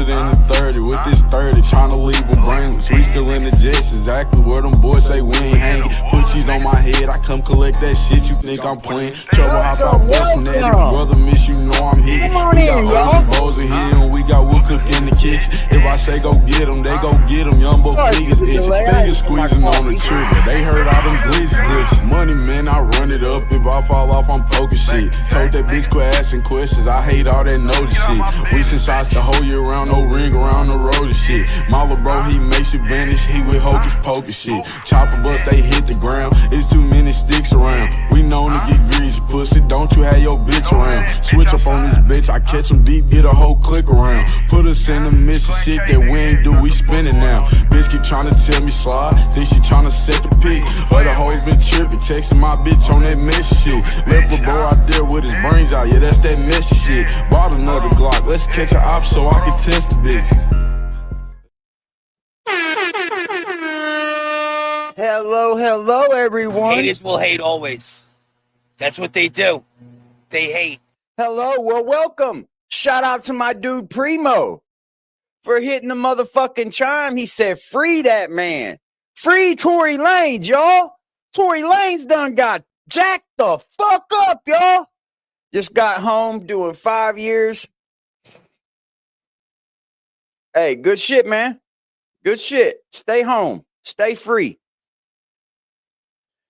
closer than the 30 with this 30, trying to leave them brainless. We still in the jets, exactly where them boys say we ain't hanging. Put cheese on my head, I come collect that shit, you think I'm playing. Trouble hop out bustin' at it, brother miss, you know I'm hitting. We got early bowls in here and we got wood cook in the kitchen. If I say go get them, they go get them. Young buck niggas itching, fingers squeezing on the trigger. They heard all them glitches. Money man, I run it up. If I fall off, I'm poking shit. Told that bitch quit asking questions. I hate all that notice shit. We send shots the whole year round, no ring around the road and shit. My little bro, he makes you vanish. He with hocus pocus shit. Chopper bust, they hit the ground. It's too many sticks around. We known to get greasy, pussy. Don't you have your bitch around? Switch up on this bitch. I catch him deep, get a whole click around. Put us in the mission shit that we ain't do. We spinning now. Bitch keep trying to tell me slide. Think she trying to set the pick. Other hoes been tripping, texting my bitch on that messy shit. Left a bro out there with his brains out, yeah, that's that messy shit. Bought another Glock, let's catch a op so I can test the bitch. Hello, everyone. Haters will hate always. That's what they do. They hate. Hello, well, welcome. Shout out to my dude Primo for hitting the motherfucking chime. He said, free that man. Free Tory Lanez, y'all. Tory Lanez done got jacked the fuck up, y'all. Just got home doing 5 years. Hey, good shit, man. Good shit. Stay home. Stay free.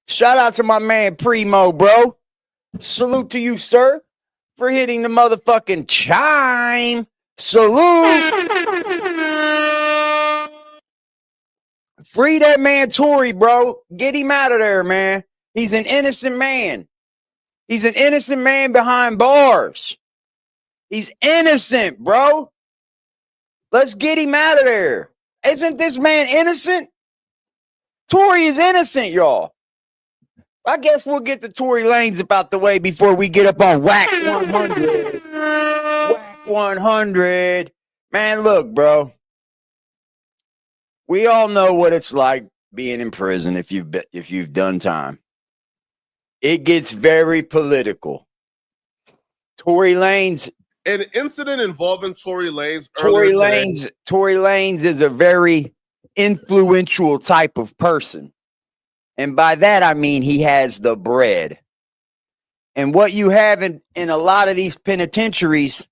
Shout out to my man Primo, bro. Salute to you, sir, for hitting the motherfucking chime. Salute. Free that man Tory, bro. Get him out of there, man. He's an innocent man. He's an innocent man behind bars. He's innocent, bro. Let's get him out of there. Isn't this man innocent? Tory is innocent, y'all. I guess we'll get the Tory Lanez about the way before we get up on Wack 100. Wack 100. Man, look, bro. We all know what it's like being in prison if you've done time. It gets very political. Tory Lanez. An incident involving Tory Lanez. Tory Lanez is a very influential type of person. And by that, I mean he has the bread. And what you have in a lot of these penitentiaries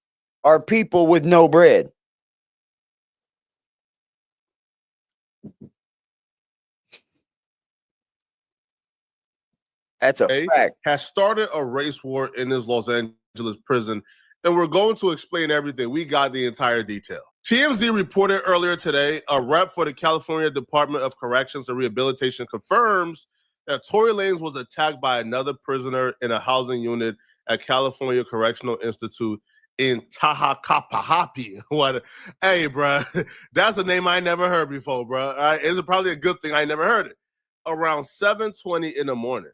are people with no bread. That's a fact. Has started a race war in this Los Angeles prison, and we're going to explain everything. We got the entire detail. TMZ reported earlier today, a rep for the California Department of Corrections and Rehabilitation confirms that Tory Lanez was attacked by another prisoner in a housing unit at California Correctional Institute in Tahacapahapi. What? Hey, bro, that's a name I never heard before, bro. All right, it's probably a good thing I never heard it. Around 7:20 in the morning,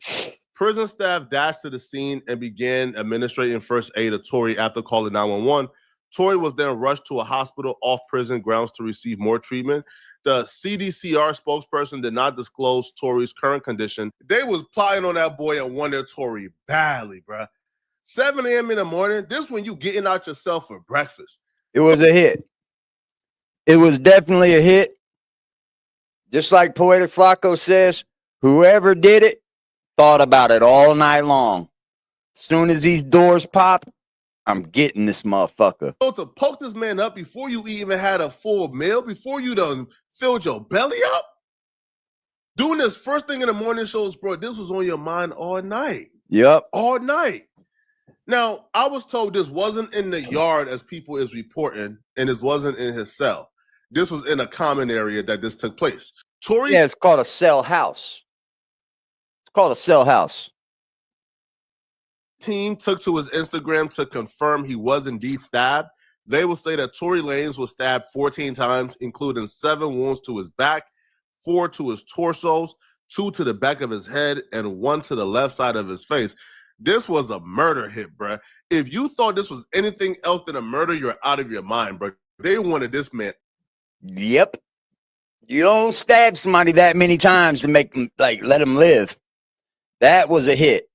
prison staff dashed to the scene and began administering first aid to Tory after calling 911. Tory was then rushed to a hospital off prison grounds to receive more treatment. The CDCR spokesperson did not disclose Tory's current condition. They was plotting on that boy and wanted Tory badly, bro. 7 a.m. in the morning, this when you getting out yourself for breakfast. It was a hit. It was definitely a hit. Just like Poetic Flacco says, whoever did it thought about it all night long. As soon as these doors pop, I'm getting this motherfucker. So to poke this man up before you even had a full meal, before you done filled your belly up, doing this first thing in the morning shows, bro, this was on your mind all night. Yep. All night. Now, I was told this wasn't in the yard as people is reporting, and this wasn't in his cell. This was in a common area that this took place. Yeah, it's called a cell house. It's called a cell house. Team took to his Instagram to confirm he was indeed stabbed. They will say that Tory Lanez was stabbed 14 times, including 7 wounds to his back, 4 to his torsos, 2 to the back of his head, and 1 to the left side of his face. This was a murder hit, bro. If you thought this was anything else than a murder, you're out of your mind, bro. They wanted this man. Yep. You don't stab somebody that many times to make them, let them live. That was a hit.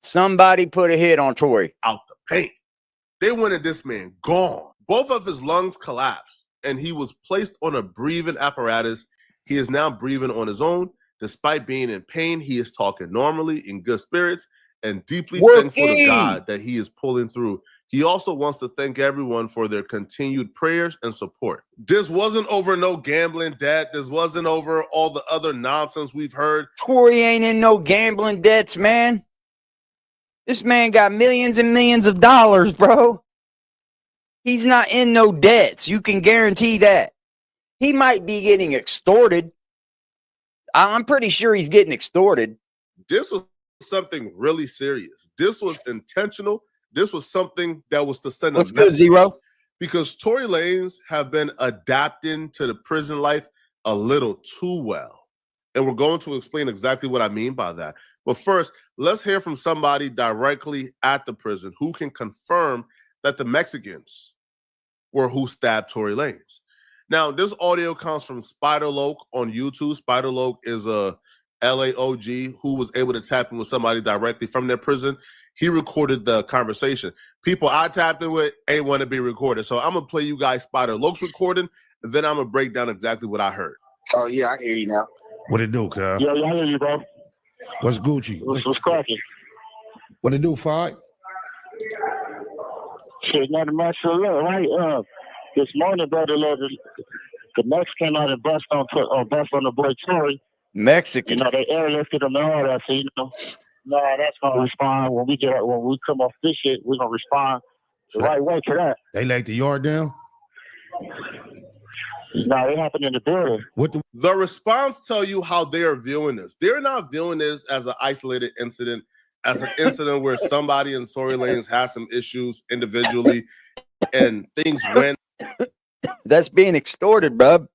Somebody put a hit on Tory. Out the paint. They wanted this man gone. Both of his lungs collapsed, and he was placed on a breathing apparatus. He is now breathing on his own. Despite being in pain, he is talking normally, in good spirits, and deeply thankful to God that he is pulling through. He also wants to thank everyone for their continued prayers and support. This wasn't over no gambling debt. This wasn't over all the other nonsense we've heard. Tory ain't in no gambling debts, man. This man got millions and millions of dollars, bro. He's not in no debts. You can guarantee that. He might be getting extorted. I'm pretty sure he's getting extorted. This was something really serious. This was intentional. This was something that was to send a message. What's good, Zero? Because Tory Lanez have been adapting to the prison life a little too well. And we're going to explain exactly what I mean by that. But first, let's hear from somebody directly at the prison who can confirm that the Mexicans were who stabbed Tory Lanez. Now, this audio comes from Spiderloak on YouTube. Spiderloak is a LA OG who was able to tap in with somebody directly from their prison. He recorded the conversation. People I tapped in with ain't want to be recorded. So I'm going to play you guys Spiderloak's recording, and then I'm going to break down exactly what I heard. Oh, yeah, I hear you now. What it do, Kyle? Yeah, I hear you, bro. What's Gucci? What's cracking? What it do, Fight? Shit, nothing much to look, right? This morning, brother, the Mexican out and bust on the boy Tory. Mexican. You know, they airlifted him and all that. So, you know, no, that's gonna respond when we come off this shit. We're gonna respond the right way to that. They laid the yard down. No, it happened in the building. The response tell you how they are viewing this. They're not viewing this as an isolated incident, as an incident where somebody in Tory Lanez has some issues individually and things went. That's being extorted, bub.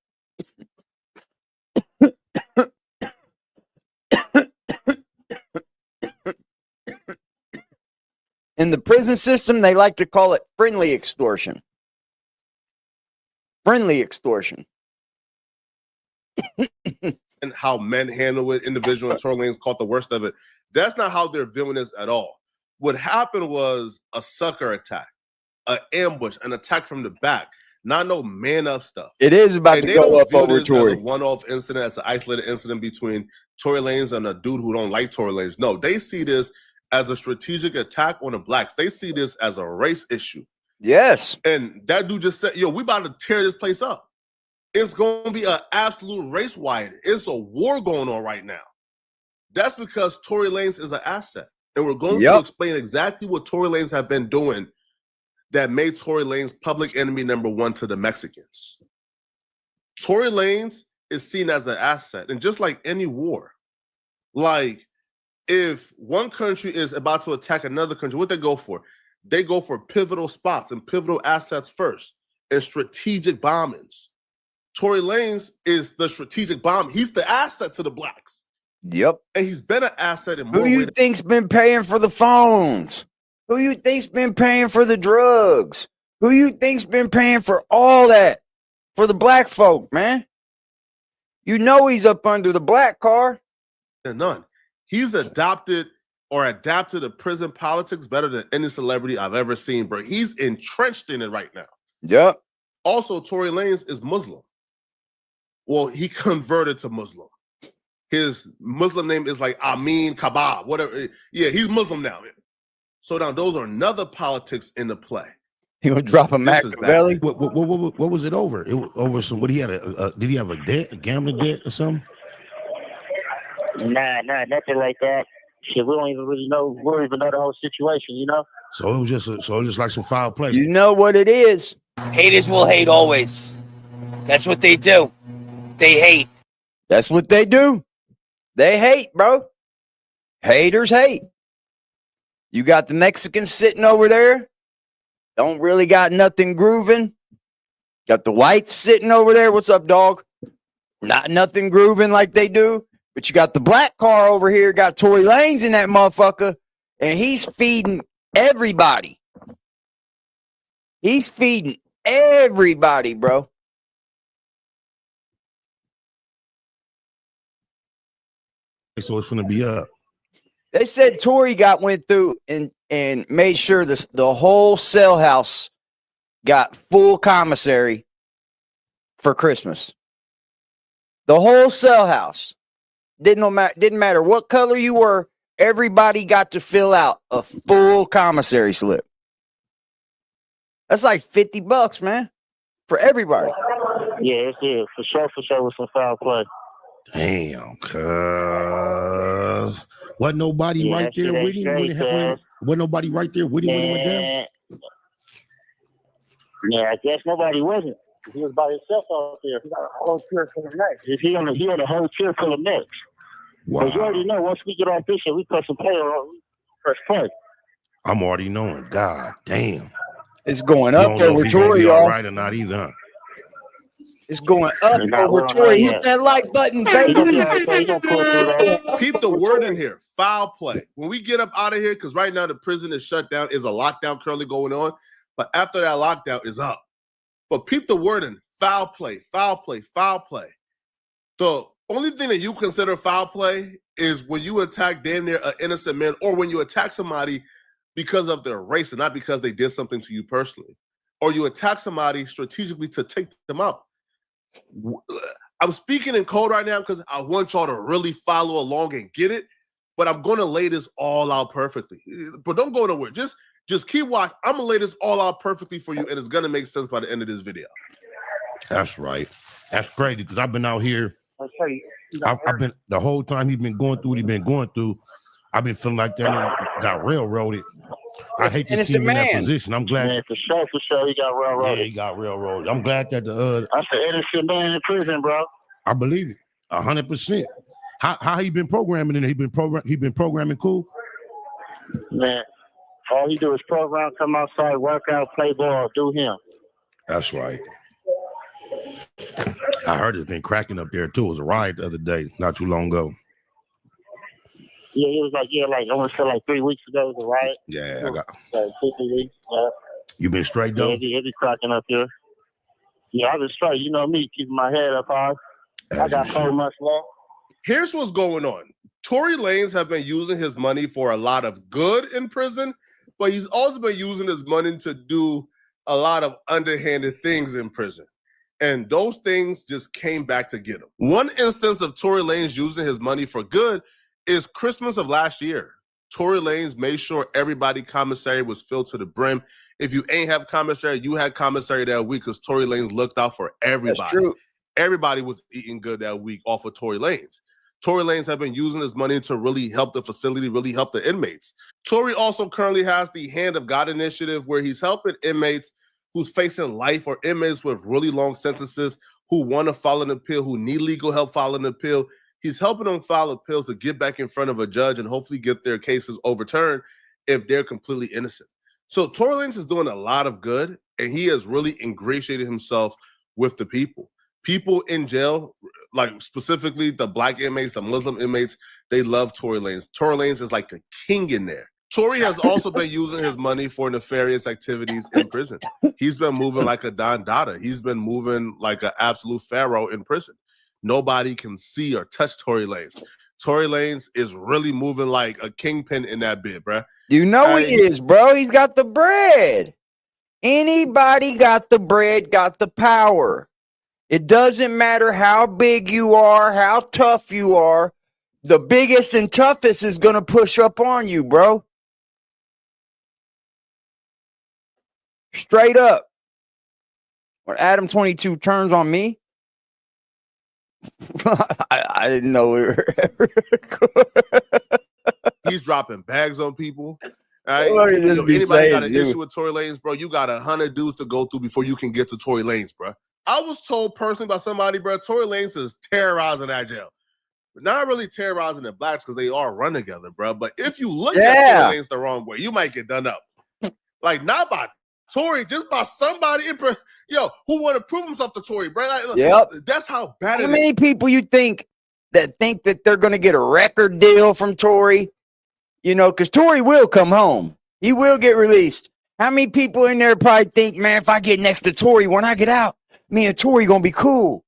In the prison system, they like to call it friendly extortion. Friendly extortion. And how men handle it, individual and Tory Lanez caught the worst of it. That's not how they're viewing this at all. What happened was a sucker attack, an ambush, an attack from the back. Not no man up stuff. It is about to go up over Tory. As a one-off incident, as an isolated incident between Tory Lanez and a dude who don't like Tory Lanez. No, they see this as a strategic attack on the blacks. They see this as a race issue. Yes. And that dude just said, yo, we about to tear this place up. It's going to be an absolute race riot. It's a war going on right now. That's because Tory Lanez is an asset. And we're going to explain exactly what Tory Lanez have been doing that made Tory Lanez public enemy #1 to the Mexicans. Tory Lanez is seen as an asset. And just like any war, like if one country is about to attack another country, what they go for? They go for pivotal spots and pivotal assets first and strategic bombings. Tory Lanez is the strategic bomb. He's the asset to the blacks. Yep. And he's been an asset in more Who you think's been paying for the phones? Who you think's been paying for the drugs? Who you think's been paying for all that? For the black folk, man. You know he's up under the black car. None. He's adopted or adapted to prison politics better than any celebrity I've ever seen, bro. He's entrenched in it right now. Yep. Also, Tory Lanez is Muslim. Well, he converted to Muslim. His Muslim name is like Amin Kabab, whatever. Yeah, he's Muslim now. So now those are another politics in the play. He gonna drop a Machiavelli. What was it over? It was over some. What he had did he have a debt, a gambling debt or something? Nah, nothing like that. Shit, we don't even really know. We don't even know the whole situation, you know. So it was just like some foul play. You know what it is. Haters will hate always. That's what they do. They hate. That's what they do. They hate, bro. Haters hate. You got the Mexicans sitting over there. Don't really got nothing grooving. Got the whites sitting over there. What's up, dog? Not nothing grooving like they do. But you got the black car over here. Got Tory Lanez in that motherfucker. And he's feeding everybody. He's feeding everybody, bro. So it's gonna be up. They said Tory went through and made sure the whole cell house got full commissary for Christmas. The whole cell house. Didn't matter what color you were, everybody got to fill out a full commissary slip. That's like $50, man, for everybody. Yeah, it's it. For sure with some foul play. Damn, cuz. Wasn't nobody right there with him when it happened? Wasn't nobody right there with him when it went down? Yeah, I guess nobody wasn't. He was by himself out there. He got a whole tier full of necks. He had a whole tier full of necks. Wow. Because you already know, once we get off this shit, we press some play on. We press play. I'm already knowing. God damn. It's going up over Tory, y'all. All right or not either, huh? It's going up over Tory. Hit that like button, baby. Peep the word in here. Foul play. When we get up out of here, because right now the prison is shut down, is a lockdown currently going on. But after that lockdown is up. But peep the word in. Foul play, foul play, foul play. So only thing that you consider foul play is when you attack damn near an innocent man, or when you attack somebody because of their race and not because they did something to you personally. Or you attack somebody strategically to take them out. I'm speaking in code right now because I want y'all to really follow along and get it, but I'm going to lay this all out perfectly. But don't go nowhere. Just keep watching. I'm going to lay this all out perfectly for you, and it's going to make sense by the end of this video. That's right. That's crazy because I've been out here. I've been the whole time he's been going through what he's been going through. I've been feeling like that nigga got railroaded. I hate to see him in that position. I'm glad. Man, for sure, he got railroaded. Yeah, he got railroaded. I'm glad that that's an innocent man in prison, bro. I believe it, 100%. How he been programming? And he been programming cool. Man, all he do is program, come outside, work out, play ball, do him. That's right. I heard it's been cracking up there too. It was a riot the other day, not too long ago. Yeah, it was like I want to say like 3 weeks ago it was a riot. Yeah, I got like 50 weeks. You been straight though? Yeah, it be cracking up here. Yeah, I been straight. You know me, keeping my head up high. I got 4 months left. Here's what's going on. Tory Lanez have been using his money for a lot of good in prison, but he's also been using his money to do a lot of underhanded things in prison. And those things just came back to get him. One instance of Tory Lanez using his money for good is Christmas of last year. Tory Lanez made sure everybody commissary was filled to the brim. If you ain't have commissary, you had commissary that week because Tory Lanez looked out for everybody. That's true. Everybody was eating good that week off of Tory Lanez. Tory Lanez have been using his money to really help the facility, really help the inmates. Tory also currently has the Hand of God initiative where he's helping inmates who's facing life or inmates with really long sentences who want to file an appeal, who need legal help filing an appeal. He's helping them file appeals to get back in front of a judge and hopefully get their cases overturned if they're completely innocent. So Tory Lanez is doing a lot of good, and he has really ingratiated himself with the people. People in jail, like specifically the Black inmates, the Muslim inmates, they love Tory Lanez. Tory Lanez is like a king in there. Tory has also been using his money for nefarious activities in prison. He's been moving like a Don Dada. He's been moving like an absolute pharaoh in prison. Nobody can see or touch Tory Lanez. Tory Lanez is really moving like a kingpin in that bit, bro. You know he is, bro. He's got the bread. Anybody got the bread, got the power. It doesn't matter how big you are, how tough you are. The biggest and toughest is going to push up on you, bro. Straight up. When Adam 22 turns on me, I didn't know we were ever. He's dropping bags on people. Right? Anybody got an issue with Tory Lanez, bro, you got 100 dudes to go through before you can get to Tory Lanez, bro. I was told personally by somebody, bro, Tory Lanez is terrorizing that jail. But not really terrorizing the blacks because they all run together, bro. But if you look at Tory Lanez the wrong way, you might get done up. Like, not by Tory, just by somebody who want to prove himself to Tory, bro. Like, that's how bad it is. How many people you think that they're going to get a record deal from Tory? You know, because Tory will come home. He will get released. How many people in there probably think, man, if I get next to Tory when I get out, me and Tory going to be cool.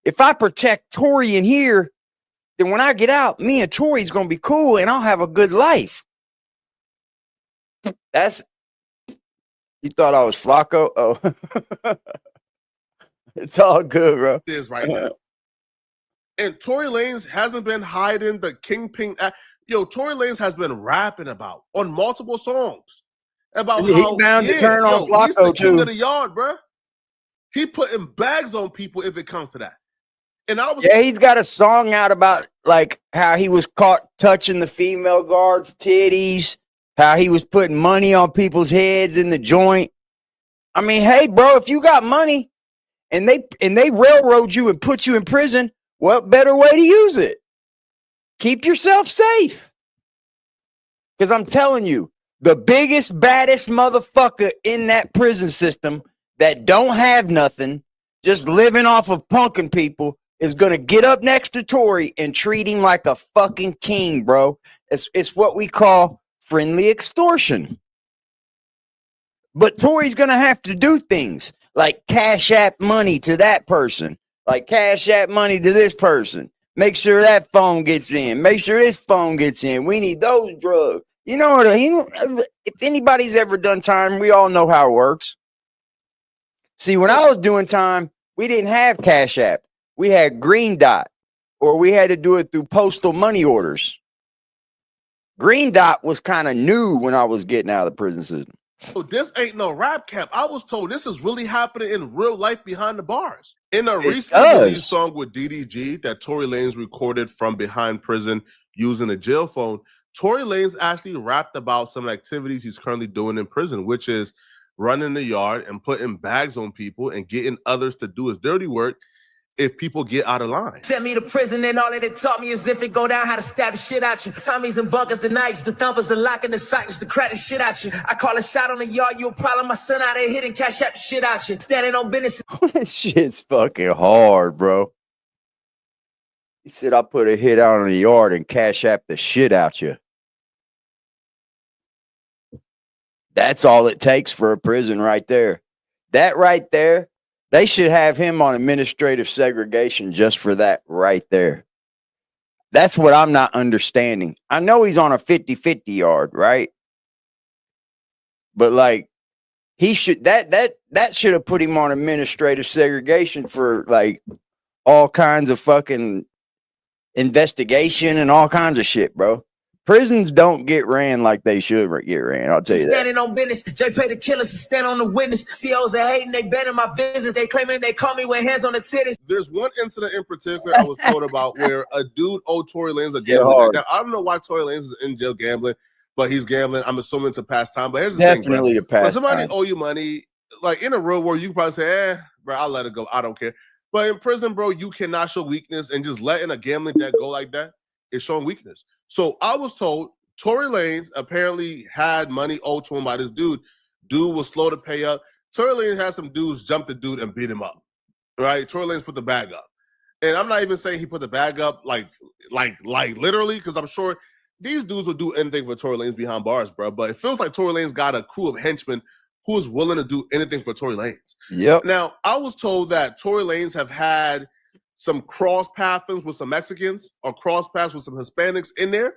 If I protect Tory in here, then when I get out, me and Tory's going to be cool and I'll have a good life. You thought I was Flacco? Oh, it's all good, bro. It is right now. And Tory Lanez hasn't been hiding the Kingpin. Yo, Tory Lanez has been rapping about on multiple songs about He's how bound to turn on he's Flacco the king too. of the yard, bro. He putting bags on people if it comes to that. And I was Yeah, he's got a song out about like how he was caught touching the female guards' titties, how he was putting money on people's heads in the joint. I mean, hey, bro, if you got money and they railroad you and put you in prison, what better way to use it? Keep yourself safe. Because I'm telling you, the biggest, baddest motherfucker in that prison system that don't have nothing, just living off of punking people, is going to get up next to Tory and treat him like a fucking king, bro. It's what we call friendly extortion. But Tory's going to have to do things like cash app money to that person, like cash app money to this person. Make sure that phone gets in. Make sure this phone gets in. We need those drugs. You know what? If anybody's ever done time, we all know how it works. See, when I was doing time, we didn't have Cash App. We had Green Dot, or we had to do it through postal money orders. Green Dot was kind of new when I was getting out of the prison system. this ain't no rap cap. I was told this is really happening in real life behind the bars. In a recently released song with DDG that Tory Lanez recorded from behind prison using a jail phone, Tory Lanez actually rapped about some activities he's currently doing in prison, which is running the yard and putting bags on people and getting others to do his dirty work if people get out of line. Sent me to prison and all that it taught me is if it go down how to stab the shit out you. Tommies and bunkers, the knives, the thumpers, the locking, the sights, the crack the shit out you. I call a shot on the yard, you a problem. My son out there hitting cash out the shit out you. Standing on business. This shit's fucking hard, bro. He said, I put a hit out on the yard and cash app the shit out you. That's all it takes for a prison right there. That right there, they should have him on administrative segregation just for that right there. That's what I'm not understanding. I know he's on a 50-50 yard, right? But like, he should that should have put him on administrative segregation for like all kinds of fucking investigation and all kinds of shit, bro. Prisons don't get ran like they should get ran. I'll tell you that. Standing on business. JP the killers to stand on the witness. COs are hating, they betting my business. They claiming they call me with hands on the titties. There's one incident in particular I was told about where a dude owed Tory Lanez a gambling. Now, I don't know why Tory Lanez is in jail gambling, but he's gambling. I'm assuming to pass time. But here's the Definitely thing, to pass when somebody time. owe you money, like in a real world, you can probably say, bro, I'll let it go. I don't care. But in prison, bro, you cannot show weakness, and just letting a gambling debt go like that is showing weakness. So I was told Tory Lanez apparently had money owed to him by this dude. Dude was slow to pay up. Tory Lanez had some dudes jump the dude and beat him up. Right? Tory Lanez put the bag up. And I'm not even saying he put the bag up like literally, because I'm sure these dudes will do anything for Tory Lanez behind bars, bro. But it feels like Tory Lanez got a crew of henchmen who is willing to do anything for Tory Lanez. Yep. Now, I was told that Tory Lanez have had some cross pathings with some Mexicans or cross paths with some Hispanics in there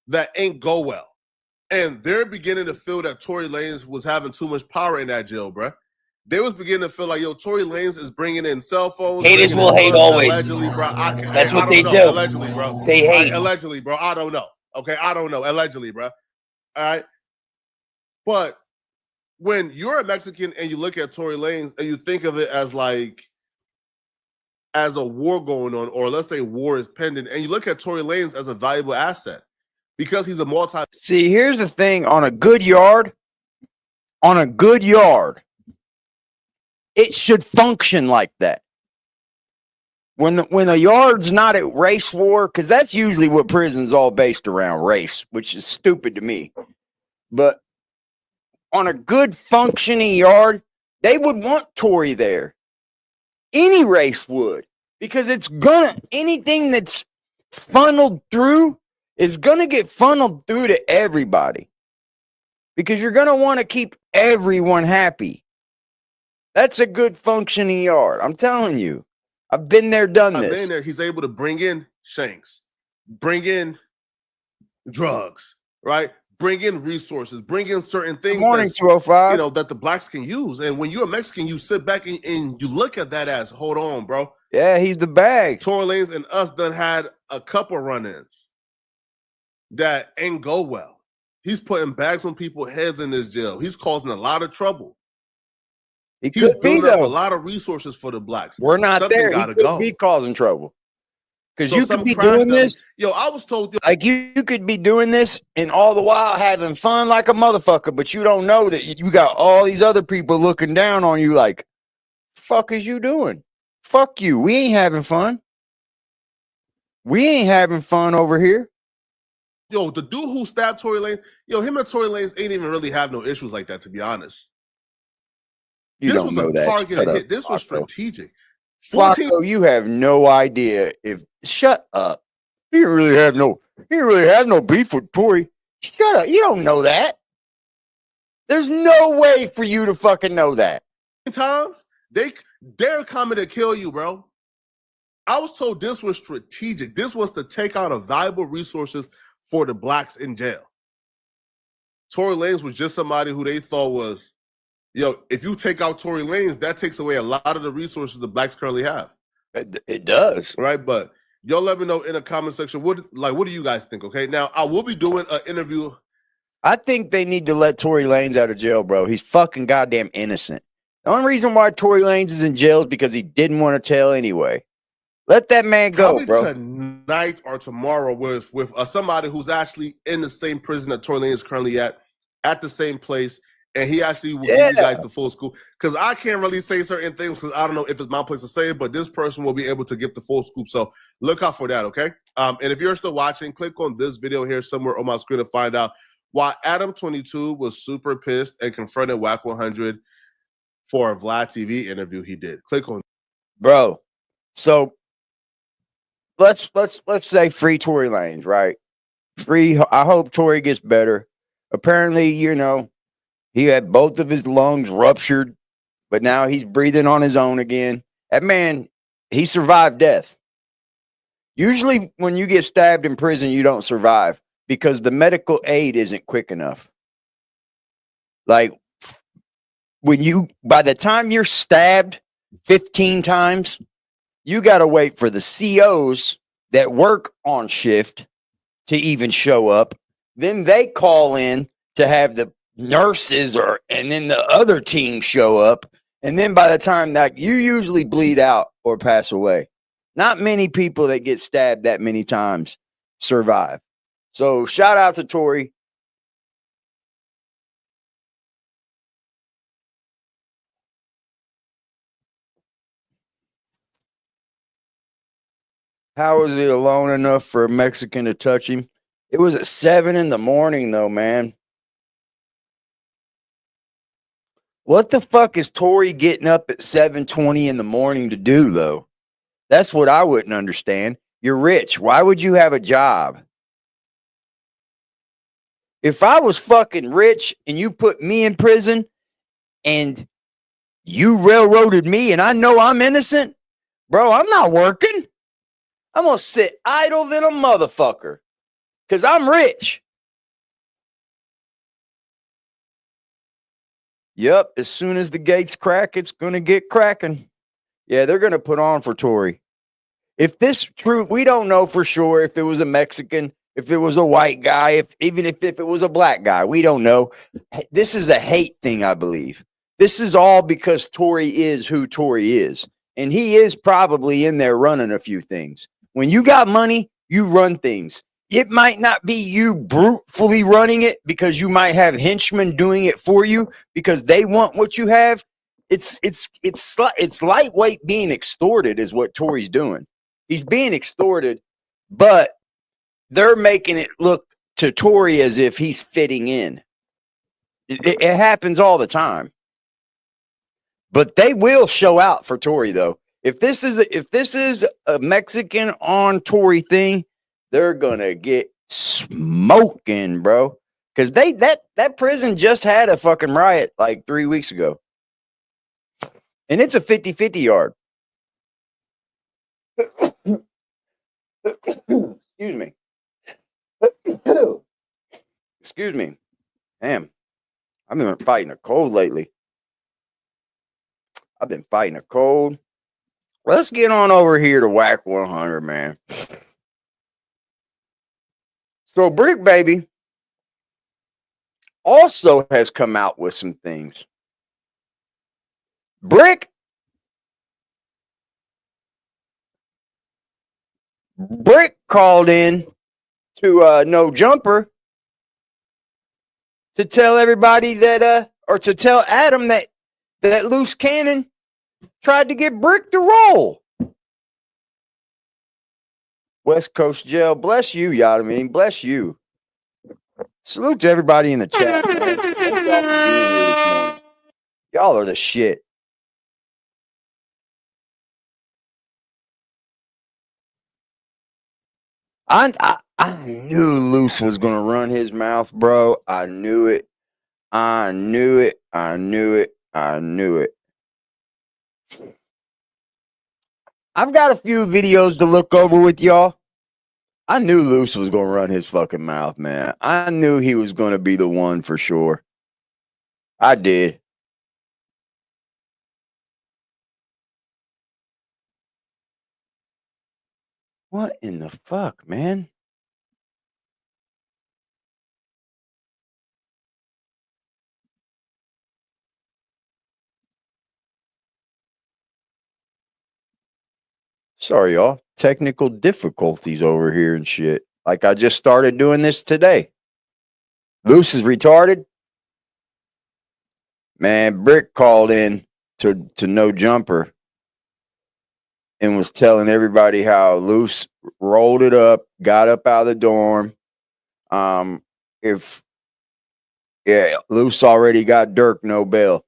that ain't go well. And they're beginning to feel that Tory Lanez was having too much power in that jail, bro. They was beginning to feel like, yo, Tory Lanez is bringing in cell phones. Haters will hate always. Allegedly, bro. That's what they do. Allegedly, bro. They hate. Allegedly, bro. I don't know. Okay, I don't know. Allegedly, bro. All right. But when you're a Mexican and you look at Tory Lanez and you think of it as like, as a war going on, or let's say war is pending, and you look at Tory Lanez as a valuable asset, because he's a multi. See, here's the thing: on a good yard, it should function like that. When the yard's not at race war, because that's usually what prison's all based around, race, which is stupid to me. But on a good functioning yard, they would want Tory there. Any race would, because anything that's funneled through is gonna get funneled through to everybody, because you're gonna want to keep everyone happy. That's a good functioning yard. I'm telling you, I've been there, done this. Been there. He's able to bring in shanks, bring in drugs, right? bring in resources, bring in certain things. Good morning, 205. That the blacks can use. And when you're a Mexican, you sit back and you look at that as, hold on, bro. Yeah, he's the bag. Tory Lanez and us done had a couple run-ins that ain't go well. He's putting bags on people's heads in this jail. He's causing a lot of trouble. He's building up a lot of resources for the blacks. We're not Something there. gotta He could go. be causing trouble. Because So you some could be crash doing dummy- this. Yo, I was told. Like you could be doing this and all the while having fun like a motherfucker, but you don't know that you got all these other people looking down on you like, fuck is you doing? Fuck you. We ain't having fun. We ain't having fun over here. Yo, the dude who stabbed Tory Lanez, him and Tory Lanez ain't even really have no issues like that, to be honest. You This don't was know a that. targeted Shut hit. up, This was Flacco. strategic. 14 Flacco, you have no idea if shut up. You didn't really have no beef with Tory. Shut up. You don't know that. There's no way for you to fucking know that. times, they're coming to kill you, bro. I was told this was strategic. This was to take out a valuable resources for the blacks in jail. Tory Lanez was just somebody who they thought was, if you take out Tory Lanez, that takes away a lot of the resources the blacks currently have. It does. Right? But y'all let me know in the comment section, what do you guys think, okay? Now, I will be doing an interview. I think they need to let Tory Lanez out of jail, bro. He's fucking goddamn innocent. The only reason why Tory Lanez is in jail is because he didn't want to tell anyway. Let that man go, Probably bro. tonight or tomorrow with somebody who's actually in the same prison that Tory Lanez is currently at the same place, and he actually will give you guys the full scoop. Because I can't really say certain things because I don't know if it's my place to say it, but this person will be able to give the full scoop. So look out for that, okay? And if you're still watching, click on this video here somewhere on my screen to find out why Adam22 was super pissed and confronted Wack 100 for a Vlad TV interview he did. Click on, bro. So let's say free Tory Lanez, right? Free. I hope Tory gets better. Apparently, he had both of his lungs ruptured, but now he's breathing on his own again. That man, he survived death. Usually, when you get stabbed in prison, you don't survive because the medical aid isn't quick enough. Like by the time you're stabbed 15 times, you got to wait for the COs that work on shift to even show up. Then they call in to have the nurses and then the other team show up. And then by the time that you usually bleed out or pass away, not many people that get stabbed that many times survive. So shout out to Tory. How was he alone enough for a Mexican to touch him? It was at 7 a.m, though, man. What the fuck is Tory getting up at 7:20 in the morning to do, though? That's what I wouldn't understand. You're rich. Why would you have a job? If I was fucking rich and you put me in prison and you railroaded me and I know I'm innocent, bro, I'm not working. I'm going to sit idle than a motherfucker because I'm rich. Yep, as soon as the gates crack, it's going to get cracking. Yeah, they're going to put on for Tory. If this true, we don't know for sure if it was a Mexican, if it was a white guy, even if it was a black guy. We don't know. This is a hate thing, I believe. This is all because Tory is who Tory is. And he is probably in there running a few things. When you got money, you run things. It might not be you brutally running it because you might have henchmen doing it for you because they want what you have. It's lightweight being extorted is what Tory's doing. He's being extorted, but they're making it look to Tory as if he's fitting in. It happens all the time. But they will show out for Tory, though. If this is a Mexican on Tory thing, they're gonna get smoking, bro. Because that prison just had a fucking riot like 3 weeks ago. And it's a 50-50 yard. Excuse me. Excuse me. Damn. I've been fighting a cold lately. I've been fighting a cold. Let's get on over here to Wack 100, man. So Bricc Baby also has come out with some things. Bricc called in to No Jumper to tell everybody that or to tell Adam that Loose Cannon tried to get Bricc to roll. West Coast Jail, bless you, Yadamine, bless you. Salute to everybody in the chat, man. Thank y'all for being here this morning. Y'all are the shit. I knew Loose was gonna run his mouth, bro. I knew it. I knew it. I knew it. I knew it. I've got a few videos to look over with y'all. I knew Loose was gonna run his fucking mouth, man. I knew he was gonna be the one for sure. I did. What in the fuck, man? Sorry, y'all. Technical difficulties over here and shit. Like I just started doing this today. Loose is retarded. Man, Bricc called in to No Jumper and was telling everybody how Loose rolled it up, got up out of the dorm. Loose already got Dirk no bail.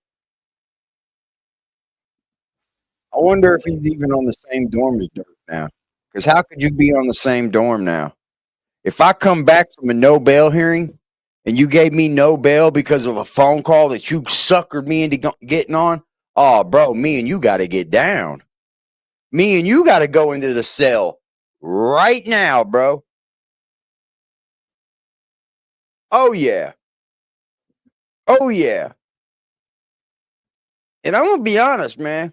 I wonder if he's even on the same dorm as Dirk now. Because how could you be on the same dorm now? If I come back from a no bail hearing and you gave me no bail because of a phone call that you suckered me into getting on, oh, bro, me and you got to get down. Me and you got to go into the cell right now, bro. Oh, yeah. Oh, yeah. And I'm going to be honest, man.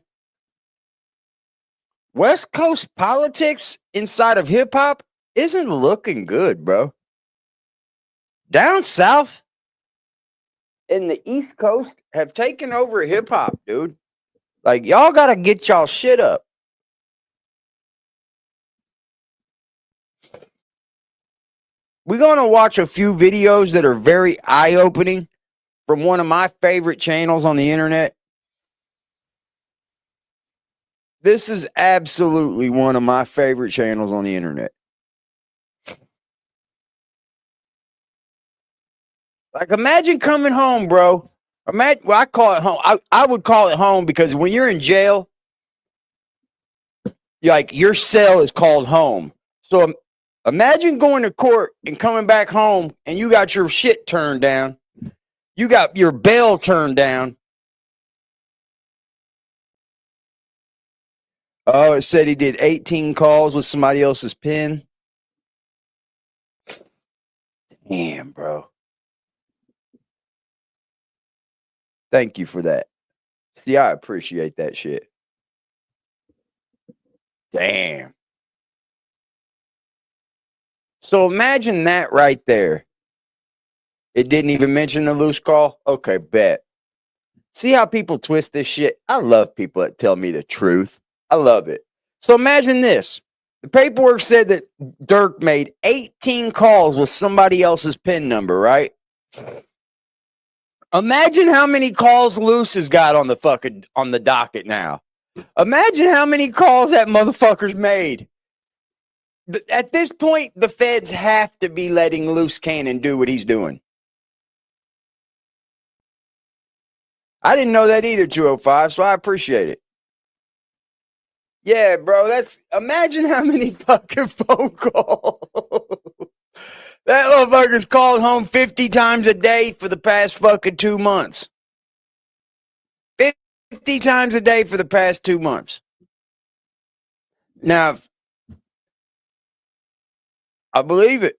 West Coast politics inside of hip hop isn't looking good, bro. Down south and the East Coast have taken over hip hop, dude. Like, y'all got to get y'all shit up. We're going to watch a few videos that are very eye-opening from one of my favorite channels on the internet. This is absolutely one of my favorite channels on the internet. Like, imagine coming home, bro. Well, I call it home. I would call it home because when you're in jail, like, your cell is called home. So imagine going to court and coming back home and you got your shit turned down. You got your bail turned down. Oh, it said he did 18 calls with somebody else's pen. Damn, bro. Thank you for that. See, I appreciate that shit. Damn. So imagine that right there. It didn't even mention the Loose call? Okay, bet. See how people twist this shit? I love people that tell me the truth. I love it. So imagine this. The paperwork said that Dirk made 18 calls with somebody else's PIN number, right? Imagine how many calls Loose has got on the docket now. Imagine how many calls that motherfucker's made. At this point, the feds have to be letting Loose Cannon do what he's doing. I didn't know that either, 205, so I appreciate it. Yeah, bro, imagine how many fucking phone calls. That motherfucker's called home 50 times a day for the past fucking 2 months. 50 times a day for the past 2 months. Now, I believe it.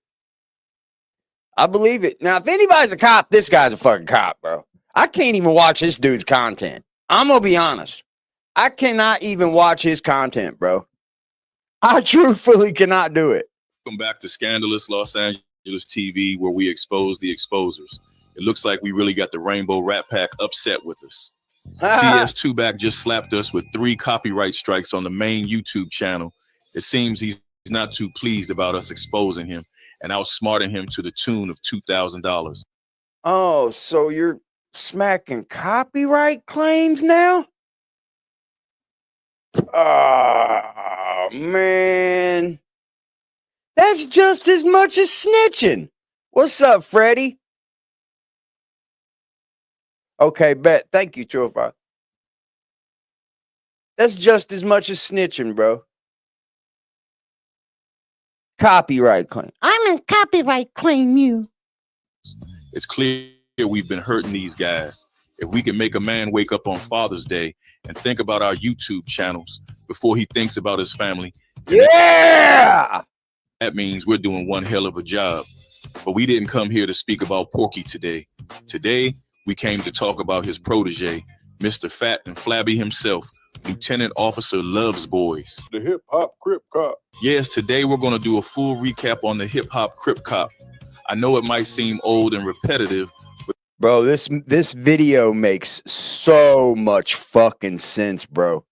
I believe it. Now, if anybody's a cop, this guy's a fucking cop, bro. I can't even watch this dude's content. I'm gonna be honest. I cannot even watch his content, bro. I truthfully cannot do it. Welcome back to Scandalous Los Angeles TV, where we expose the exposers. It looks like we really got the Rainbow Rat Pack upset with us. CS2back just slapped us with 3 copyright strikes on the main YouTube channel. It seems he's not too pleased about us exposing him and outsmarting him to the tune of $2,000. Oh, so you're smacking copyright claims now? Oh, man. That's just as much as snitching. What's up, Freddie? Okay, bet. Thank you, Trofa. That's just as much as snitching, bro. Copyright claim. I'm a copyright claim you. It's clear we've been hurting these guys. If we can make a man wake up on Father's Day and think about our YouTube channels before he thinks about his family, yeah, that means we're doing one hell of a job. But we didn't come here to speak about Porky today. Today, we came to talk about his protege, Mr. Fat and Flabby himself, Lieutenant Officer Loves Boys. The hip-hop Crip cop. Yes, today we're going to do a full recap on the hip-hop Crip cop. I know it might seem old and repetitive, but bro, this video makes so much fucking sense, bro.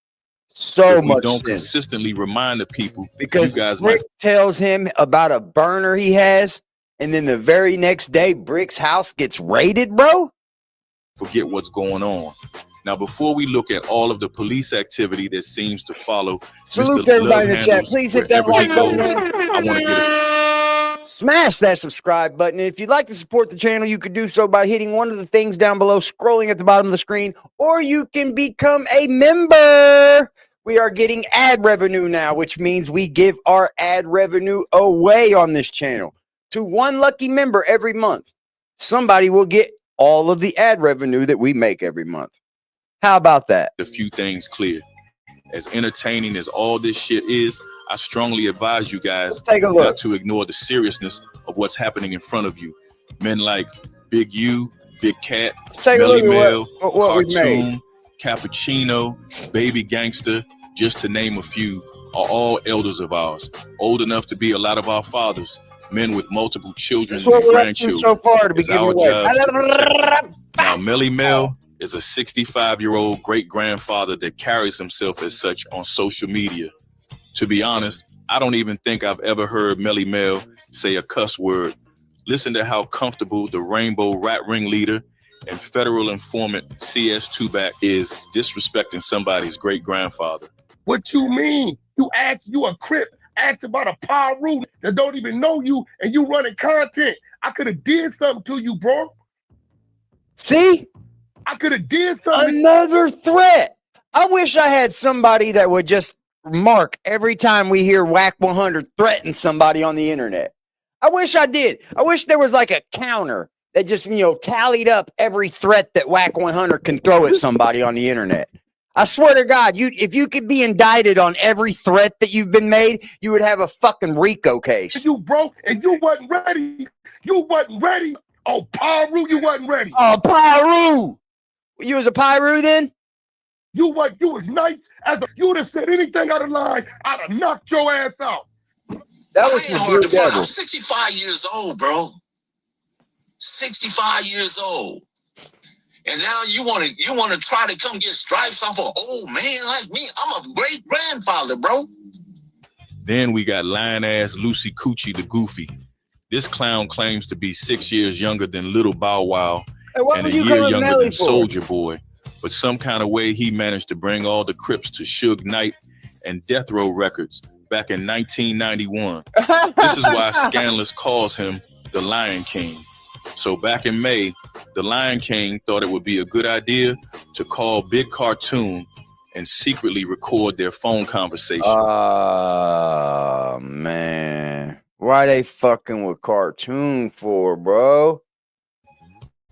So if we much don't sense. consistently remind the people, Because you guys Bricc might tells him about a burner he has, and then the very next day, Brick's house gets raided, bro. forget what's going on. Now, before we look at all of the police activity that seems to follow, Salute Mr. to everybody in the Love chat. Handles Please hit that wherever like he button, goes. man. I want to get it. Smash that subscribe button. And if you'd like to support the channel, you could do so by hitting one of the things down below, scrolling at the bottom of the screen, or you can become a member. We are getting ad revenue now, which means we give our ad revenue away on this channel to one lucky member every month. Somebody will get all of the ad revenue that we make every month. How about that? A few things clear. As entertaining as all this shit is, I strongly advise you guys Take a look. not to ignore the seriousness of what's happening in front of you. Men like Big U, Big Cat, Take a Melly look Mel, at what we made. Cartoon, Cappuccino, Baby Gangster, just to name a few, are all elders of ours, old enough to be a lot of our fathers, men with multiple children That's what and we're up to grandchildren. so far to be It's giving our away. job to protect. Now, Melly Mel is a 65-year-old great-grandfather that carries himself as such on social media. To be honest, I don't even think I've ever heard Melly Mel say a cuss word. Listen to how comfortable the Rainbow Rat Ringleader and federal informant CS2back is disrespecting somebody's great-grandfather. What you mean? You a Crip, ask about a Paru that don't even know you and you running content. I could have did something to you, bro. See? I could have did something. Another threat. I wish I had somebody that would just mark every time we hear Wack 100 threaten somebody on the internet. I wish I did. I wish there was like a counter that just, tallied up every threat that Wack 100 can throw at somebody on the internet. I swear to God, if you could be indicted on every threat that you've been made, you would have a fucking RICO case. You broke and you wasn't ready. You wasn't ready. Oh, Paru, you wasn't ready. Oh, Pyru. You was a Pyru then? You was nice as you would have said anything out of line. I'd have knocked your ass out. That was I ain't some hard blue to find. devil. I'm 65 years old, bro. 65 years old. And now you want to try to come get stripes off an old man like me? I'm a great grandfather, bro. Then we got lying-ass Lucy Coochie the Goofy. This clown claims to be 6 years younger than Little Bow Wow and a year younger than Soulja Boy. But some kind of way he managed to bring all the Crips to Suge Knight and Death Row Records back in 1991. This is why Scandalous calls him the Lion King. So back in May, the Lion King thought it would be a good idea to call Big Cartoon and secretly record their phone conversation. Oh, man. Why they fucking with Cartoon for, bro?